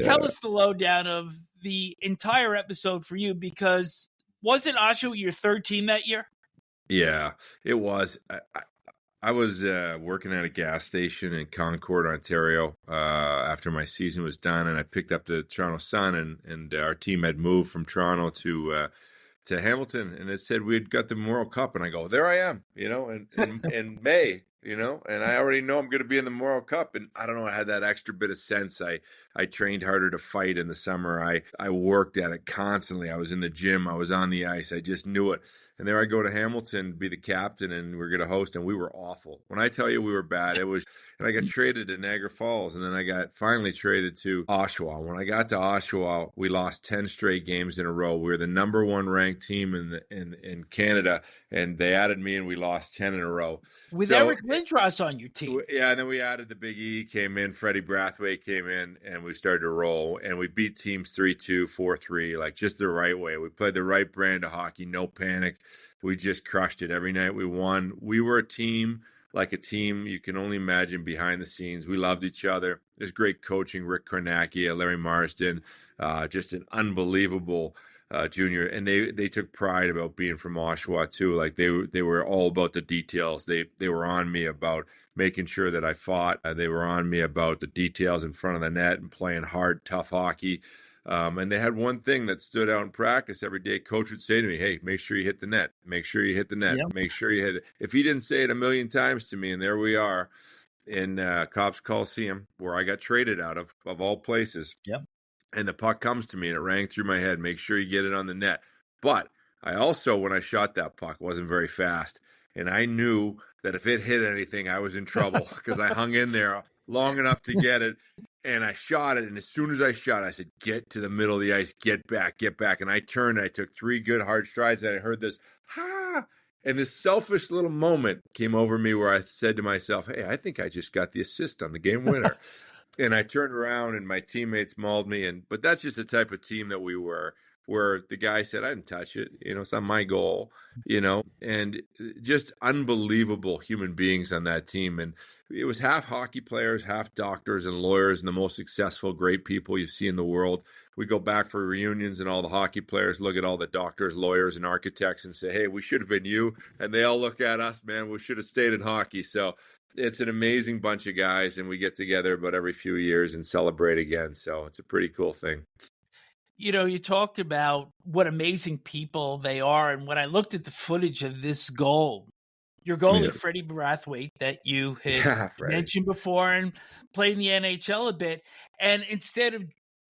tell us the lowdown of the entire episode for you, because wasn't Oshawa your third team that year? Yeah, it was. I was working at a gas station in Concord, Ontario, after my season was done, and I picked up the Toronto Sun, and our team had moved from Toronto to Hamilton, and it said we'd got the Memorial Cup, and I go, there I am, in May, and I already know I'm going to be in the Memorial Cup, and I don't know, I had that extra bit of sense. I trained harder to fight in the summer. I worked at it constantly. I was in the gym. I was on the ice. I just knew it. And there I go to Hamilton, be the captain, and we're going to host, and we were awful. When I tell you we were bad, and I got traded to Niagara Falls, and then I got finally traded to Oshawa. When I got to Oshawa, we lost 10 straight games in a row. We were the number one ranked team in Canada, and they added me, and we lost 10 in a row. With Eric Lindros on your team. Yeah, and then we added the Big E, came in, Freddie Brathwaite came in, and we started to roll, and we beat teams 3-2, 4-3, like just the right way. We played the right brand of hockey, no panic. We just crushed it every night. We won. We were a team you can only imagine behind the scenes. We loved each other. There's great coaching, Rick Kornacki, Larry Marsden, just an unbelievable junior. And they took pride about being from Oshawa too. Like they were all about the details. They were on me about making sure that I fought. They were on me about the details in front of the net and playing hard, tough hockey. And they had one thing that stood out in practice every day. Coach would say to me, hey, make sure you hit the net. Make sure you hit the net. Yep. Make sure you hit it. If he didn't say it a million times to me, and there we are in Copps Coliseum, where I got traded out of all places. Yep. And the puck comes to me, and it rang through my head, make sure you get it on the net. But I also, when I shot that puck, wasn't very fast. And I knew that if it hit anything, I was in trouble because I hung in there long enough to get it. And I shot it, and as soon as I shot it, I said, get to the middle of the ice, get back. And I turned, and I took 3 good hard strides, and I heard this, ha! And this selfish little moment came over me where I said to myself, hey, I think I just got the assist on the game winner. And I turned around, and my teammates mauled me. But that's just the type of team that we were, where the guy said, I didn't touch it. It's not my goal, and just unbelievable human beings on that team. And it was half hockey players, half doctors and lawyers, and the most successful, great people you see in the world. We go back for reunions, and all the hockey players look at all the doctors, lawyers, and architects and say, hey, we should have been you. And they all look at us, man, we should have stayed in hockey. So it's an amazing bunch of guys, and we get together about every few years and celebrate again. So it's a pretty cool thing. You talked about what amazing people they are. And when I looked at the footage of this goal, your goalie, Freddie Brathwaite, that you had mentioned before and played in the NHL a bit, and instead of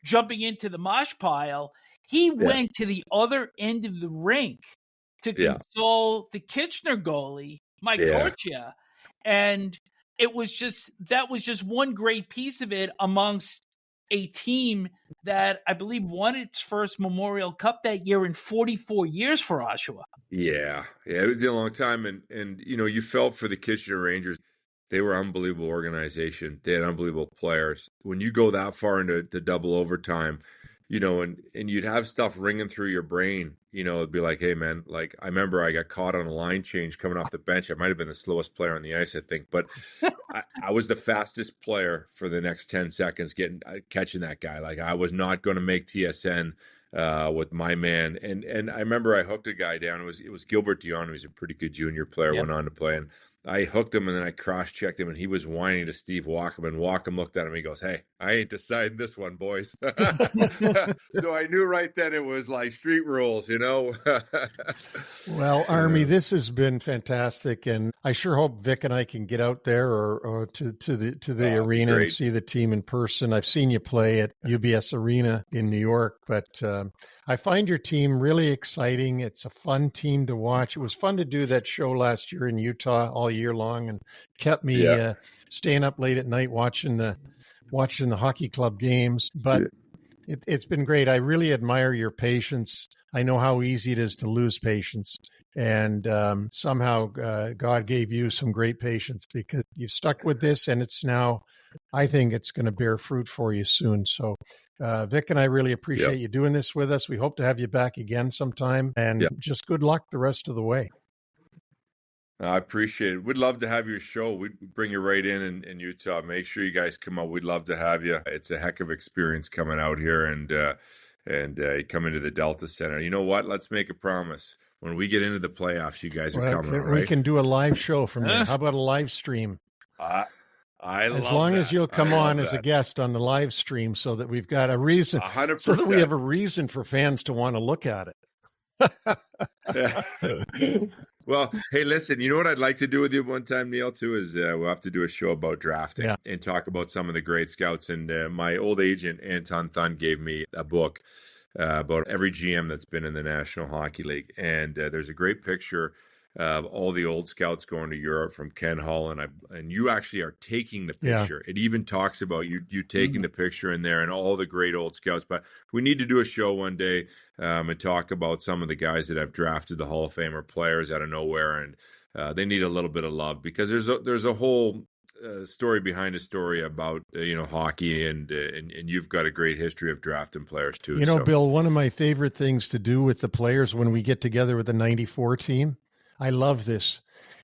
jumping into the mosh pile, he went to the other end of the rink to console the Kitchener goalie, Mike Torchia. And that was just one great piece of it amongst a team that I believe won its first Memorial Cup that year in 44 years for Oshawa. Yeah, it was a long time. And you felt for the Kitchener Rangers. They were an unbelievable organization. They had unbelievable players. When you go that far into the double overtime, and you'd have stuff ringing through your brain. It'd be like, hey man, like I remember I got caught on a line change coming off the bench. I might have been the slowest player on the ice, I think, but I was the fastest player for the next 10 seconds catching that guy. Like I was not going to make TSN with my man. And I remember I hooked a guy down. It was Gilbert Dion, who's a pretty good junior player, went on to play. And I hooked him, and then I cross-checked him, and he was whining to Steve Walkham. And Walkham looked at him, and he goes, hey, I ain't deciding this one, boys. So I knew right then it was like street rules, Well, Army, this has been fantastic, and I sure hope Vic and I can get out there or to the arena and see the team in person. I've seen you play at UBS Arena in New York, but I find your team really exciting. It's a fun team to watch. It was fun to do that show last year in Utah all year long, and kept me staying up late at night watching the hockey club games. But it's been great. I really admire your patience. I know how easy it is to lose patience, and somehow God gave you some great patience because you've stuck with this, and it's now, I think it's going to bear fruit for you soon. So Vic and I really appreciate you doing this with us. We hope to have you back again sometime, and just good luck the rest of the way. I appreciate it. We'd love to have your show. We'd bring you right in Utah. Make sure you guys come out. We'd love to have you. It's a heck of experience coming out here and come into the Delta Center. You know what? Let's make a promise. When we get into the playoffs, you guys are coming, right? We can do a live show from there. How about a live stream? As long as you'll come on as a guest on the live stream, so that we've got a reason, 100%. So that we have a reason for fans to want to look at it. Well, hey, listen, you know what I'd like to do with you one time, Neil, too, is we'll have to do a show about drafting and talk about some of the great scouts. And my old agent, Anton Thun, gave me a book about every GM that's been in the National Hockey League. And there's a great picture of all the old scouts going to Europe from Ken Hall, and you actually are taking the picture. It even talks about you taking the picture in there and all the great old scouts. But we need to do a show one day and talk about some of the guys that have drafted the Hall of Fame or players out of nowhere, and they need a little bit of love because there's a whole story behind a story about hockey, and you've got a great history of drafting players too. Bill, one of my favorite things to do with the players when we get together with the '94 team, I love this,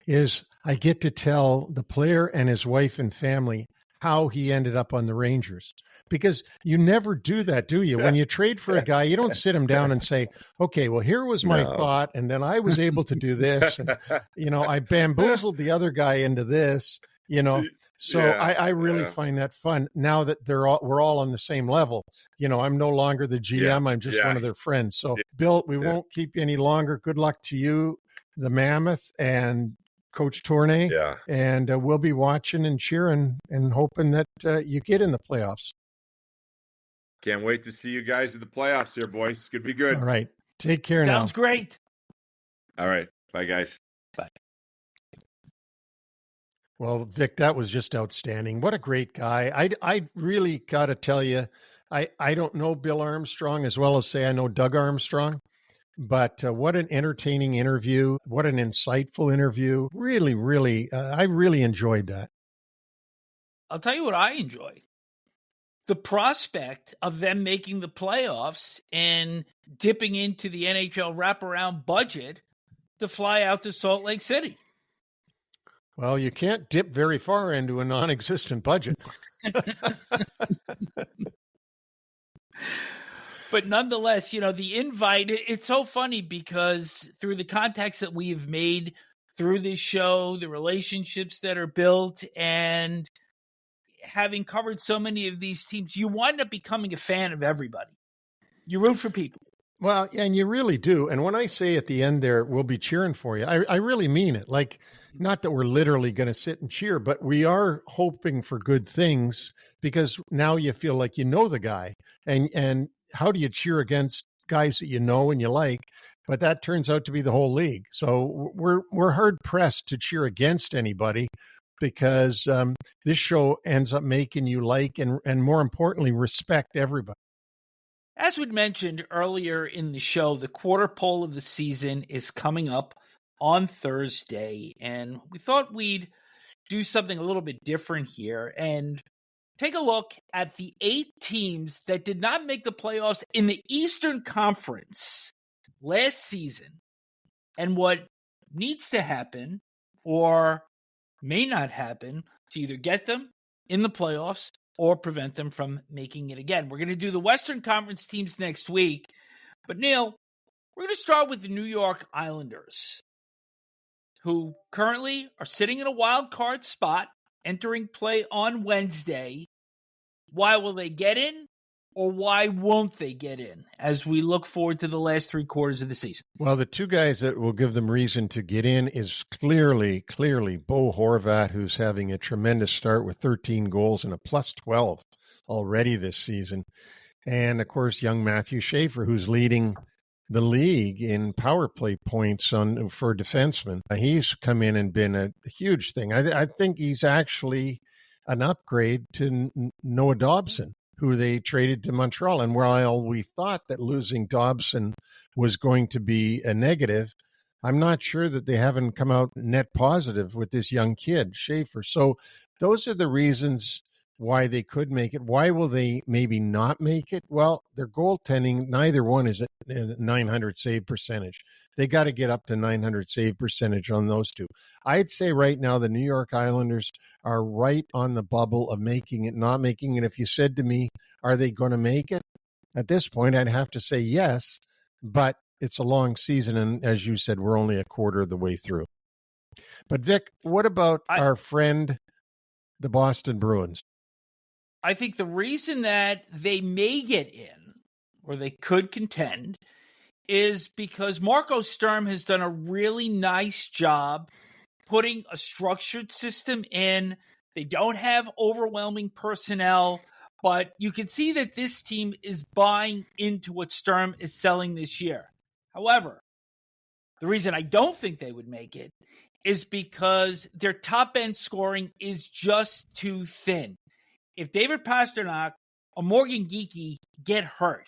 is I get to tell the player and his wife and family how he ended up on the Rangers. Because you never do that, do you? When you trade for a guy, you don't sit him down and say, okay, well, here was my thought, and then I was able to do this. And, I bamboozled the other guy into this, So I really find that fun now that we're all on the same level. I'm no longer the GM. I'm just one of their friends. So, Bill, we won't keep you any longer. Good luck to you, the Mammoth, and Coach Tourigny. And we'll be watching and cheering and hoping that you get in the playoffs. Can't wait to see you guys in the playoffs here, boys. It's going to be good. All right. Take care now. Sounds great. All right. Bye, guys. Bye. Well, Vic, that was just outstanding. What a great guy. I really got to tell you, I don't know Bill Armstrong as well as say I know Doug Armstrong, but what an entertaining interview. What an insightful interview. Really, really, I really enjoyed that. I'll tell you what I enjoyed. The prospect of them making the playoffs and dipping into the NHL wraparound budget to fly out to Salt Lake City. Well, you can't dip very far into a non-existent budget. But nonetheless, the invite, it's so funny because through the contacts that we have made through this show, the relationships that are built, and having covered so many of these teams, you wind up becoming a fan of everybody. You root for people. Well, and you really do. And when I say at the end there, we'll be cheering for you, I really mean it. Like, not that we're literally going to sit and cheer, but we are hoping for good things because now you feel like you know the guy. And how do you cheer against guys that you know and you like? But that turns out to be the whole league. So we're hard pressed to cheer against anybody because this show ends up making you like and more importantly, respect everybody. As we'd mentioned earlier in the show, the quarter pole of the season is coming up on Thursday, and we thought we'd do something a little bit different here and take a look at the 8 teams that did not make the playoffs in the Eastern Conference last season and what needs to happen or may not happen to either get them in the playoffs or prevent them from making it again. We're going to do the Western Conference teams next week. But, Neil, we're going to start with the New York Islanders, who currently are sitting in a wild card spot, entering play on Wednesday. Why will they get in, or why won't they get in as we look forward to the last 3 quarters of the season? Well, the 2 guys that will give them reason to get in is clearly Bo Horvat, who's having a tremendous start with 13 goals and a plus 12 already this season. And, of course, young Matthew Schaefer, who's leading the league in power play points for defensemen. He's come in and been a huge thing. I think he's actually an upgrade to Noah Dobson, who they traded to Montreal. And while we thought that losing Dobson was going to be a negative, I'm not sure that they haven't come out net positive with this young kid, Schaefer. So those are the reasons why they could make it. Why will they maybe not make it? Well, their goaltending, neither one is at 900 save percentage. They got to get up to 900 save percentage on those 2. I'd say right now the New York Islanders are right on the bubble of making it, not making it. If you said to me, are they going to make it? At this point, I'd have to say yes, but it's a long season. And as you said, we're only a quarter of the way through. But Vic, what about our friend, the Boston Bruins? I think the reason that they may get in, or they could contend, is because Marco Sturm has done a really nice job putting a structured system in. They don't have overwhelming personnel, but you can see that this team is buying into what Sturm is selling this year. However, the reason I don't think they would make it is because their top-end scoring is just too thin. If David Pastrnak or Morgan Geekie get hurt,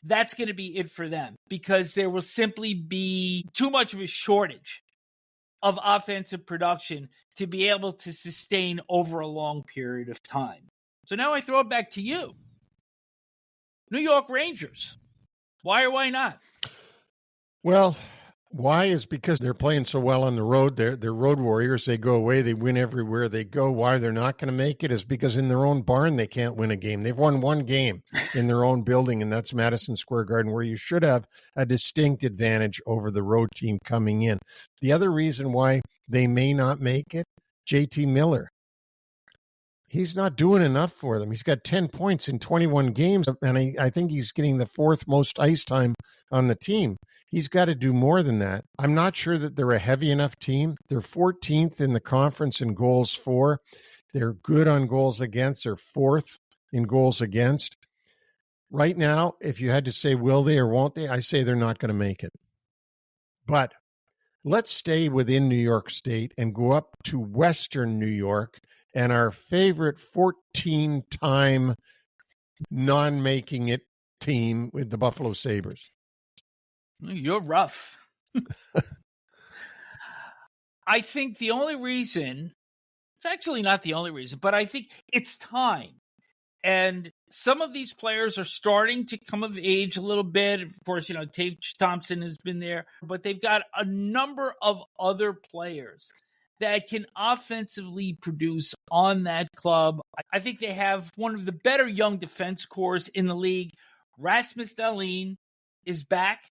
that's going to be it for them, because there will simply be too much of a shortage of offensive production to be able to sustain over a long period of time. So now I throw it back to you. New York Rangers. Why or why not? Well, why is because they're playing so well on the road. They're road warriors. They go away. They win everywhere they go. Why they're not going to make it is because in their own barn they can't win a game. They've won 1 game in their own building, and that's Madison Square Garden, where you should have a distinct advantage over the road team coming in. The other reason why they may not make it, JT Miller. He's not doing enough for them. He's got 10 points in 21 games, and I think he's getting the 4th most ice time on the team. He's got to do more than that. I'm not sure that they're a heavy enough team. They're 14th in the conference in goals for. They're good on goals against. They're 4th in goals against. Right now, if you had to say will they or won't they, I say they're not going to make it. But let's stay within New York State and go up to Western New York and our favorite 14-time non-making it team with the Buffalo Sabres. You're rough. I think the only reason, it's actually not the only reason, but I think it's time. And some of these players are starting to come of age a little bit. Of course, Tage Thompson has been there, but they've got a number of other players that can offensively produce on that club. I think they have one of the better young defense corps in the league. Rasmus Dahlin is back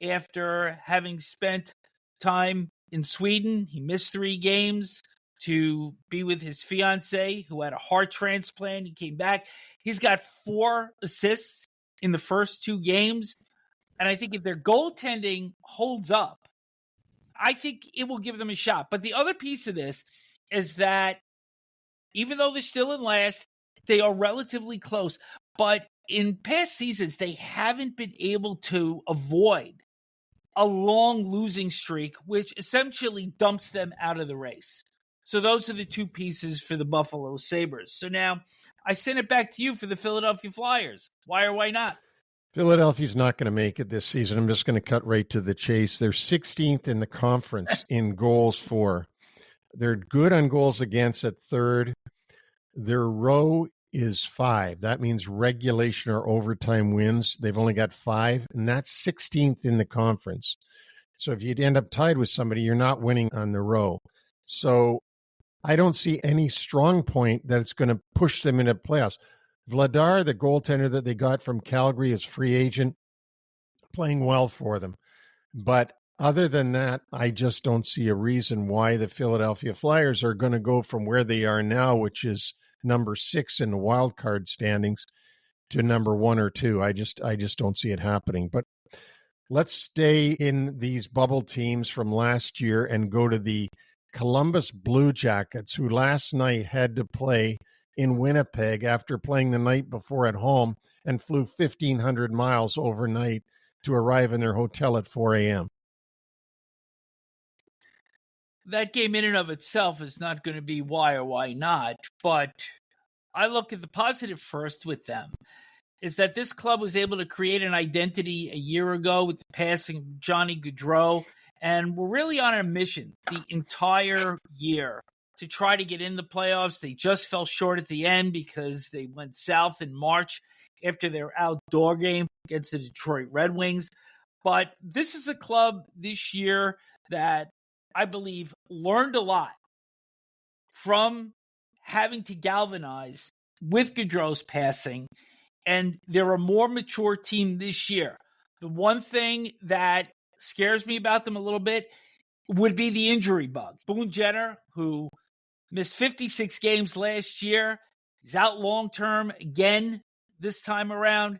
after having spent time in Sweden. He missed 3 games to be with his fiancée who had a heart transplant. He came back. He's got 4 assists in the first 2 games. And I think if their goaltending holds up, I think it will give them a shot. But the other piece of this is that even though they're still in last, they are relatively close. But in past seasons, they haven't been able to avoid a long losing streak, which essentially dumps them out of the race. So those are the 2 pieces for the Buffalo Sabres. So now I send it back to you for the Philadelphia Flyers. Why or why not? Philadelphia's not going to make it this season. I'm just going to cut right to the chase. They're 16th in the conference in goals for. They're good on goals against at 3rd. Their row is 5. That means regulation or overtime wins. They've only got 5, and that's 16th in the conference. So if you'd end up tied with somebody, you're not winning on the row. So I don't see any strong point that it's going to push them into playoffs. Vladar, the goaltender that they got from Calgary, is free agent, playing well for them. But other than that, I just don't see a reason why the Philadelphia Flyers are going to go from where they are now, which is number 6 in the wild card standings, to number 1 or 2. I just don't see it happening. But let's stay in these bubble teams from last year and go to the Columbus Blue Jackets, who last night had to play in Winnipeg after playing the night before at home and flew 1,500 miles overnight to arrive in their hotel at 4 a.m. That game in and of itself is not going to be why or why not, but I look at the positive first with them, is that this club was able to create an identity a year ago with the passing of Johnny Gaudreau, and we're really on a mission the entire year to try to get in the playoffs. They just fell short at the end because they went south in March after their outdoor game against the Detroit Red Wings. But this is a club this year that I believe learned a lot from having to galvanize with Gaudreau's passing, and they're a more mature team this year. The one thing that scares me about them a little bit would be the injury bug. Boone Jenner, who missed 56 games last year, is out long-term again this time around,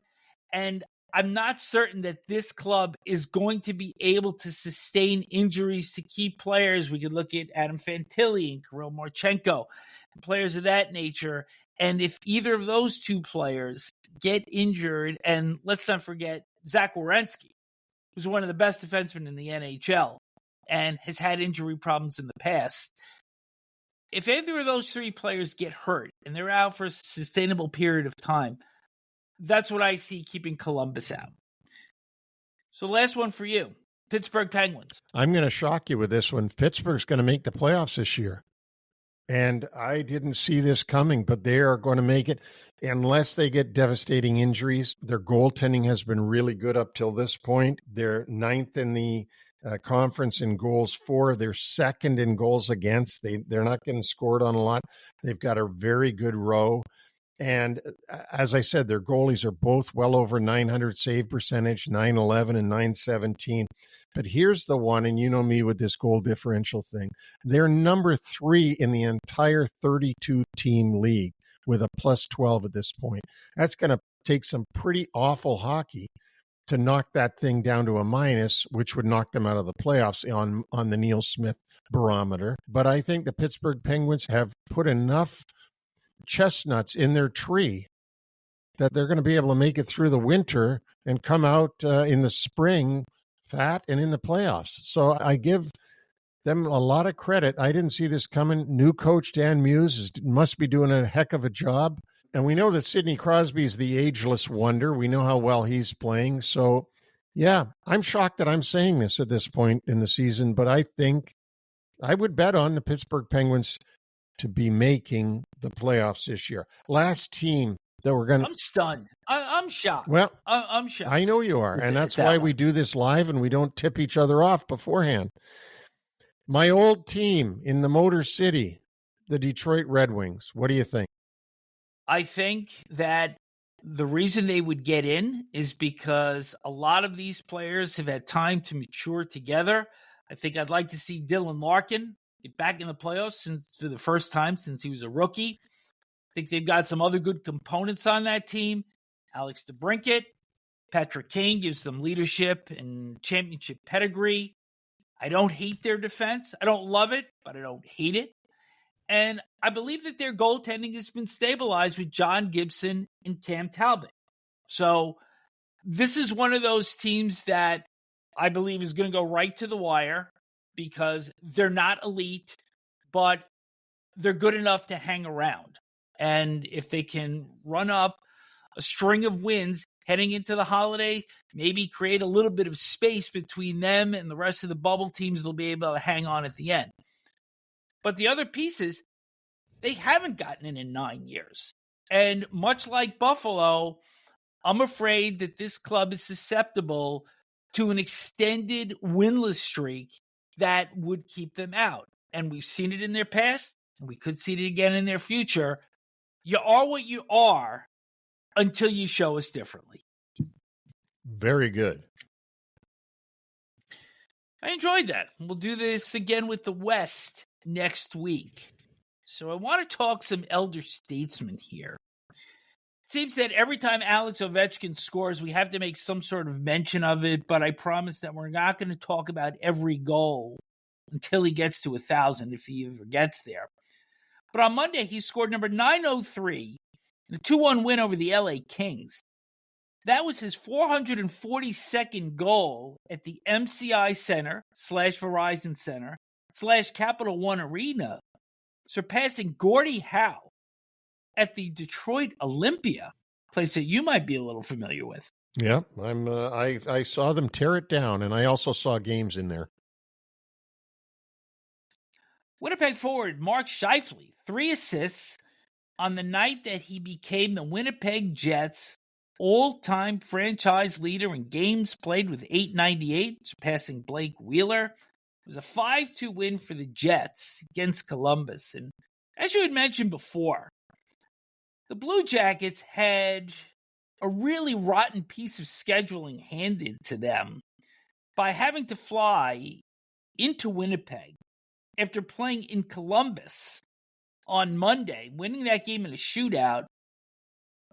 and I'm not certain that this club is going to be able to sustain injuries to key players. We could look at Adam Fantilli and Kirill Marchenko, players of that nature. And if either of those two players get injured, and let's not forget Zach Werenski, who's one of the best defensemen in the NHL and has had injury problems in the past. If either of those 3 players get hurt and they're out for a sustainable period of time, that's what I see keeping Columbus out. So last one for you, Pittsburgh Penguins. I'm going to shock you with this one. Pittsburgh's going to make the playoffs this year. And I didn't see this coming, but they are going to make it unless they get devastating injuries. Their goaltending has been really good up till this point. They're 9th in the conference in goals for. They're 2nd in goals against. They're not getting scored on a lot. They've got a very good row. And as I said, their goalies are both well over 900 save percentage, 911 and 917. But here's the one, and you know me with this goal differential thing. They're number 3 in the entire 32-team league with a plus 12 at this point. That's going to take some pretty awful hockey to knock that thing down to a minus, which would knock them out of the playoffs on the Neil Smith barometer. But I think the Pittsburgh Penguins have put enough chestnuts in their tree that they're going to be able to make it through the winter and come out in the spring fat and in the playoffs. So I give them a lot of credit. I didn't see this coming. New coach Dan Muse must be doing a heck of a job. And we know that Sidney Crosby is the ageless wonder. We know how well he's playing. So, yeah, I'm shocked that I'm saying this at this point in the season, but I think I would bet on the Pittsburgh Penguins to be making the playoffs this year. Last team that we're going to... I'm stunned. I'm shocked. Well, I'm shocked. I know you are, and that's why we do this live and we don't tip each other off beforehand. My old team in the Motor City, the Detroit Red Wings. What do you think? I think that the reason they would get in is because a lot of these players have had time to mature together. I think I'd like to see Dylan Larkin get back in the playoffs for the first time since he was a rookie. I think they've got some other good components on that team. Alex DeBrincat, Patrick Kane gives them leadership and championship pedigree. I don't hate their defense. I don't love it, but I don't hate it. And I believe that their goaltending has been stabilized with John Gibson and Cam Talbot. So this is one of those teams that I believe is going to go right to the wire because they're not elite, but they're good enough to hang around. And if they can run up a string of wins heading into the holiday, maybe create a little bit of space between them and the rest of the bubble teams, they'll be able to hang on at the end. But the other pieces, they haven't gotten in 9 years. And much like Buffalo, I'm afraid that this club is susceptible to an extended winless streak that would keep them out. And we've seen it in their past, and we could see it again in their future. You are what you are until you show us differently. Very good. I enjoyed that. We'll do this again with the West next week. So I want to talk some elder statesmen here. It seems that every time Alex Ovechkin scores, we have to make some sort of mention of it, but I promise that we're not going to talk about every goal until he gets to 1,000, if he ever gets there. But on Monday, he scored number 903 in a 2-1 win over the LA Kings. That was his 442nd goal at the MCI Center / Verizon Center / Capital One Arena, surpassing Gordie Howe at the Detroit Olympia, place that you might be a little familiar with. Yeah, I saw them tear it down, and I also saw games in there. Winnipeg forward Mark Scheifele, 3 assists on the night that he became the Winnipeg Jets' all-time franchise leader in games played with 898, surpassing Blake Wheeler. It was a 5-2 win for the Jets against Columbus. And as you had mentioned before, the Blue Jackets had a really rotten piece of scheduling handed to them by having to fly into Winnipeg after playing in Columbus on Monday, winning that game in a shootout.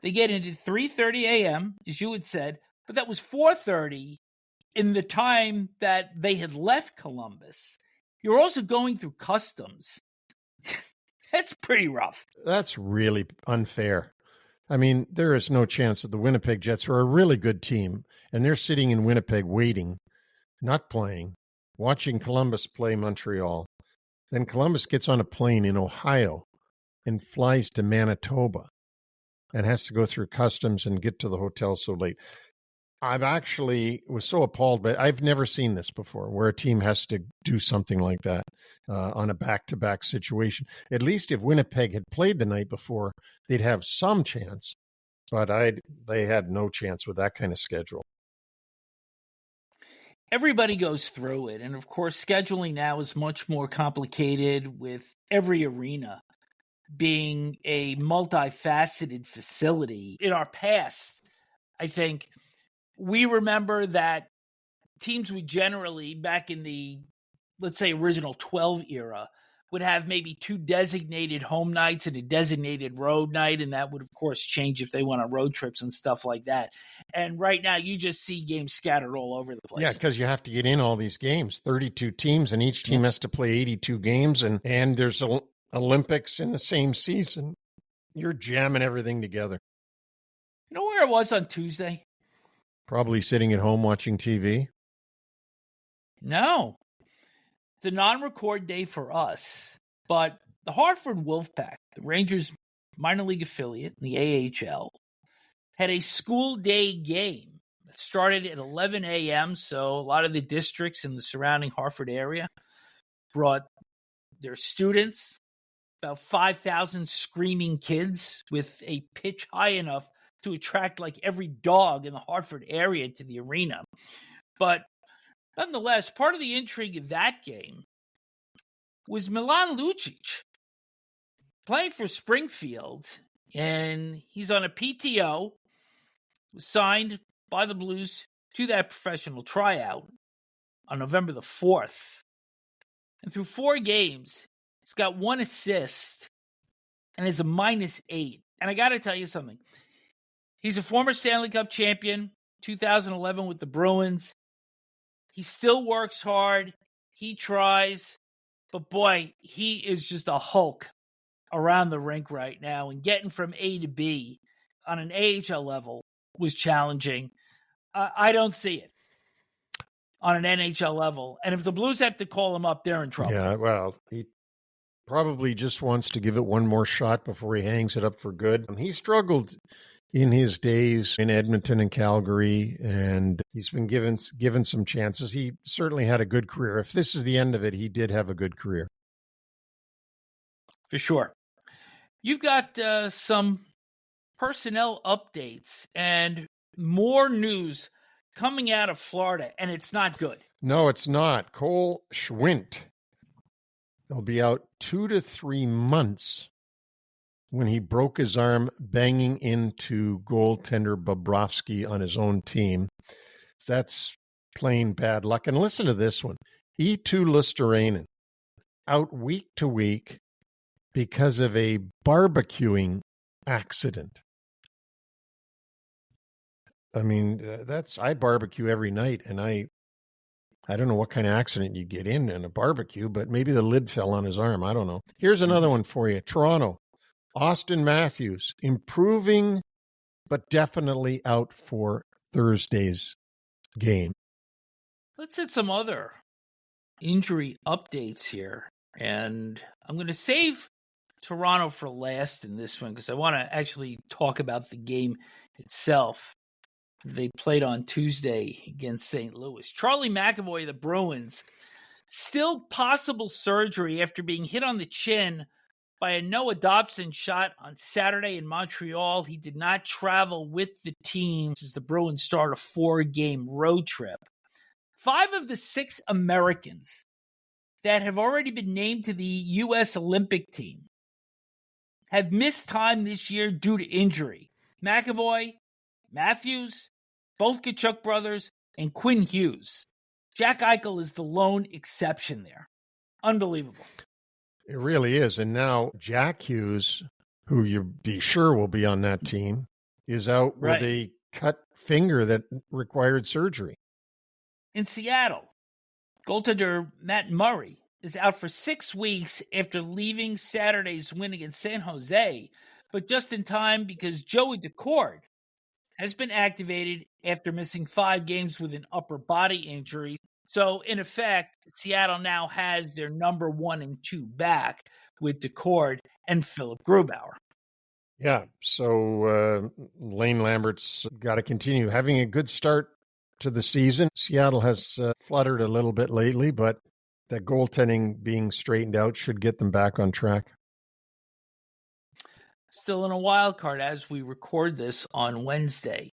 They get in at 3:30 a.m., as you had said, but that was 4:30 in the time that they had left Columbus. You're also going through customs. That's pretty rough. That's really unfair. I mean, there is no chance that the Winnipeg Jets are a really good team, and they're sitting in Winnipeg waiting, not playing, watching Columbus play Montreal. Then Columbus gets on a plane in Ohio and flies to Manitoba and has to go through customs and get to the hotel so late. I've actually was so appalled, but I've never seen this before, where a team has to do something like that on a back-to-back situation. At least if Winnipeg had played the night before, they'd have some chance, but they had no chance with that kind of schedule. Everybody goes through it, and of course, scheduling now is much more complicated with every arena being a multifaceted facility. In our past, I think we remember that teams would generally, back in the, let's say, original 12 era, would have maybe 2 designated home nights and a designated road night, and that would, of course, change if they went on road trips and stuff like that. And right now, you just see games scattered all over the place. Yeah, because you have to get in all these games, 32 teams, and each team has to play 82 games, and there's Olympics in the same season. You're jamming everything together. You know where I was on Tuesday? Probably sitting at home watching TV. No. It's a non-record day for us, but the Hartford Wolfpack, the Rangers' minor league affiliate in the AHL, had a school day game that started at 11 a.m., so a lot of the districts in the surrounding Hartford area brought their students, about 5,000 screaming kids with a pitch high enough to attract like every dog in the Hartford area to the arena. But nonetheless, part of the intrigue of that game was Milan Lucic playing for Springfield, and he's on a PTO, was signed by the Blues to that professional tryout on November the 4th. And through 4 games, he's got 1 assist and is a -8. And I got to tell you something. He's a former Stanley Cup champion, 2011 with the Bruins. He still works hard. He tries. But boy, he is just a Hulk around the rink right now. And getting from A to B on an AHL level was challenging. I don't see it on an NHL level. And if the Blues have to call him up, they're in trouble. Yeah, well, he probably just wants to give it one more shot before he hangs it up for good. He struggled in his days in Edmonton and Calgary, and he's been given some chances. He certainly had a good career. If this is the end of it, he did have a good career. For sure. You've got some personnel updates and more news coming out of Florida, and it's not good. No, it's not. Cole Schwindt. He'll be out 2 to 3 months when he broke his arm banging into goaltender Bobrovsky on his own team. That's plain bad luck. And listen to this one. E2 Lusterainen out week to week because of a barbecuing accident. I mean, I barbecue every night, and I don't know what kind of accident you get in a barbecue, but maybe the lid fell on his arm. I don't know. Here's another one for you. Toronto, Auston Matthews, improving, but definitely out for Thursday's game. Let's hit some other injury updates here. And I'm going to save Toronto for last in this one because I want to actually talk about the game itself. They played on Tuesday against St. Louis. Charlie McAvoy, the Bruins, still possible surgery after being hit on the chin by a Noah Dobson shot on Saturday in Montreal. He did not travel with the team as the Bruins start a 4-game road trip. 5 of the 6 Americans that have already been named to the U.S. Olympic team have missed time this year due to injury. McAvoy, Matthews, both Tkachuk brothers, and Quinn Hughes. Jack Eichel is the lone exception there. Unbelievable. It really is. And now Jack Hughes, who you be sure will be on that team, is out with a cut finger that required surgery. In Seattle, goaltender Matt Murray is out for 6 weeks after leaving Saturday's win against San Jose, but just in time because Joey Decord has been activated after missing 5 games with an upper body injury. So, in effect, Seattle now has their number 1 and 2 back with Decord and Philip Grubauer. Yeah, so Lane Lambert's got to continue having a good start to the season. Seattle has fluttered a little bit lately, but the goaltending being straightened out should get them back on track. Still in a wild card as we record this on Wednesday.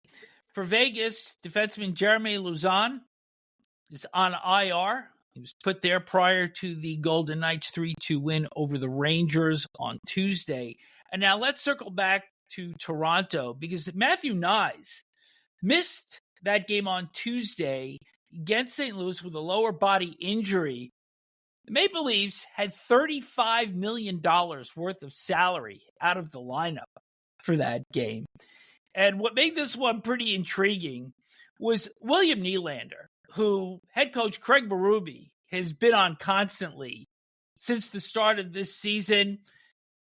For Vegas, defenseman Jeremy Lauzon is on IR. He was put there prior to the Golden Knights 3-2 win over the Rangers on Tuesday. And now let's circle back to Toronto because Matthew Nyes missed that game on Tuesday against St. Louis with a lower body injury. The Maple Leafs had $35 million worth of salary out of the lineup for that game. And what made this one pretty intriguing was William Nylander, who head coach Craig Berube has been on constantly since the start of this season,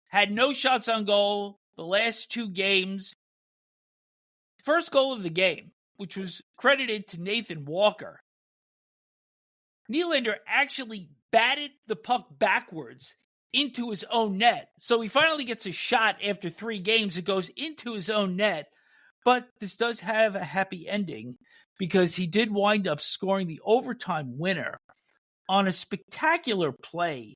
had no shots on goal the last 2 games. First goal of the game, which was credited to Nathan Walker. Nylander actually batted the puck backwards into his own net. So he finally gets a shot after 3 games. It goes into his own net. But this does have a happy ending because he did wind up scoring the overtime winner on a spectacular play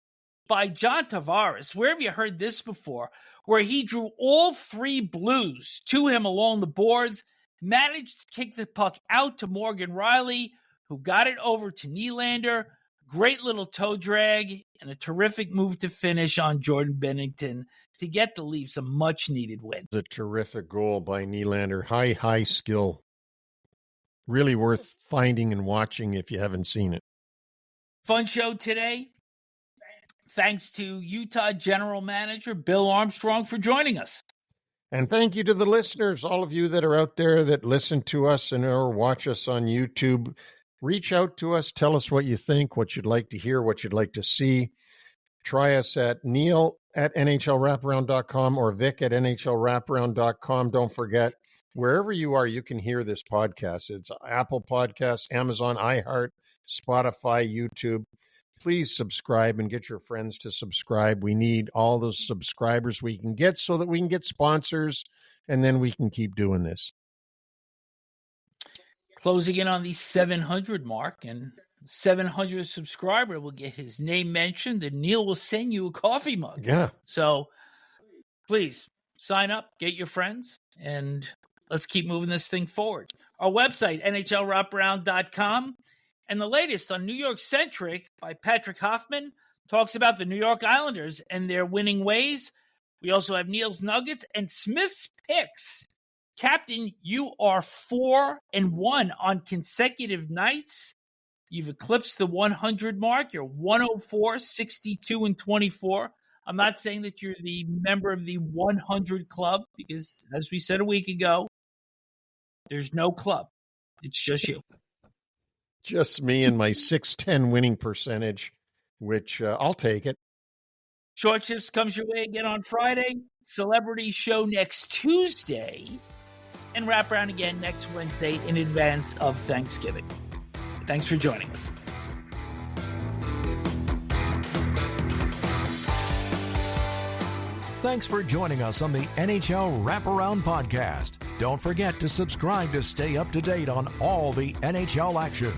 by John Tavares. Where have you heard this before? Where he drew all 3 Blues to him along the boards, managed to kick the puck out to Morgan Riley, who got it over to Nylander. Great little toe drag and a terrific move to finish on Jordan Binnington to get the Leafs a much-needed win. A terrific goal by Nylander. High skill. Really worth finding and watching if you haven't seen it. Fun show today. Thanks to Utah General Manager Bill Armstrong for joining us. And thank you to the listeners, all of you that are out there that listen to us and or watch us on YouTube. Reach out to us. Tell us what you think, what you'd like to hear, what you'd like to see. Try us at Neil at NHLWraparound.com or Vic at NHLWraparound.com. Don't forget, wherever you are, you can hear this podcast. It's Apple Podcasts, Amazon, iHeart, Spotify, YouTube. Please subscribe and get your friends to subscribe. We need all those subscribers we can get so that we can get sponsors, and then we can keep doing this. Closing in on the 700 mark, and 700 subscriber will get his name mentioned, and Neil will send you a coffee mug. Yeah. So please sign up, get your friends, And let's keep moving this thing forward. Our website, NHLWraparound.com, and the latest on New York Centric by Patrick Hoffman talks about the New York Islanders and their winning ways. We also have Neil's Nuggets and Smith's picks. Captain, you are 4-1 on consecutive nights. You've eclipsed the 100 mark. You're 104, 62, and 24. I'm not saying that you're the member of the 100 club because, as we said a week ago, there's no club. It's just you. Just me and my 610 winning percentage, which I'll take it. Short Shifts comes your way again on Friday. Celebrity show next Tuesday. And Wraparound again next Wednesday in advance of Thanksgiving. Thanks for joining us. Thanks for joining us on the NHL Wraparound Podcast. Don't forget to subscribe to stay up to date on all the NHL action.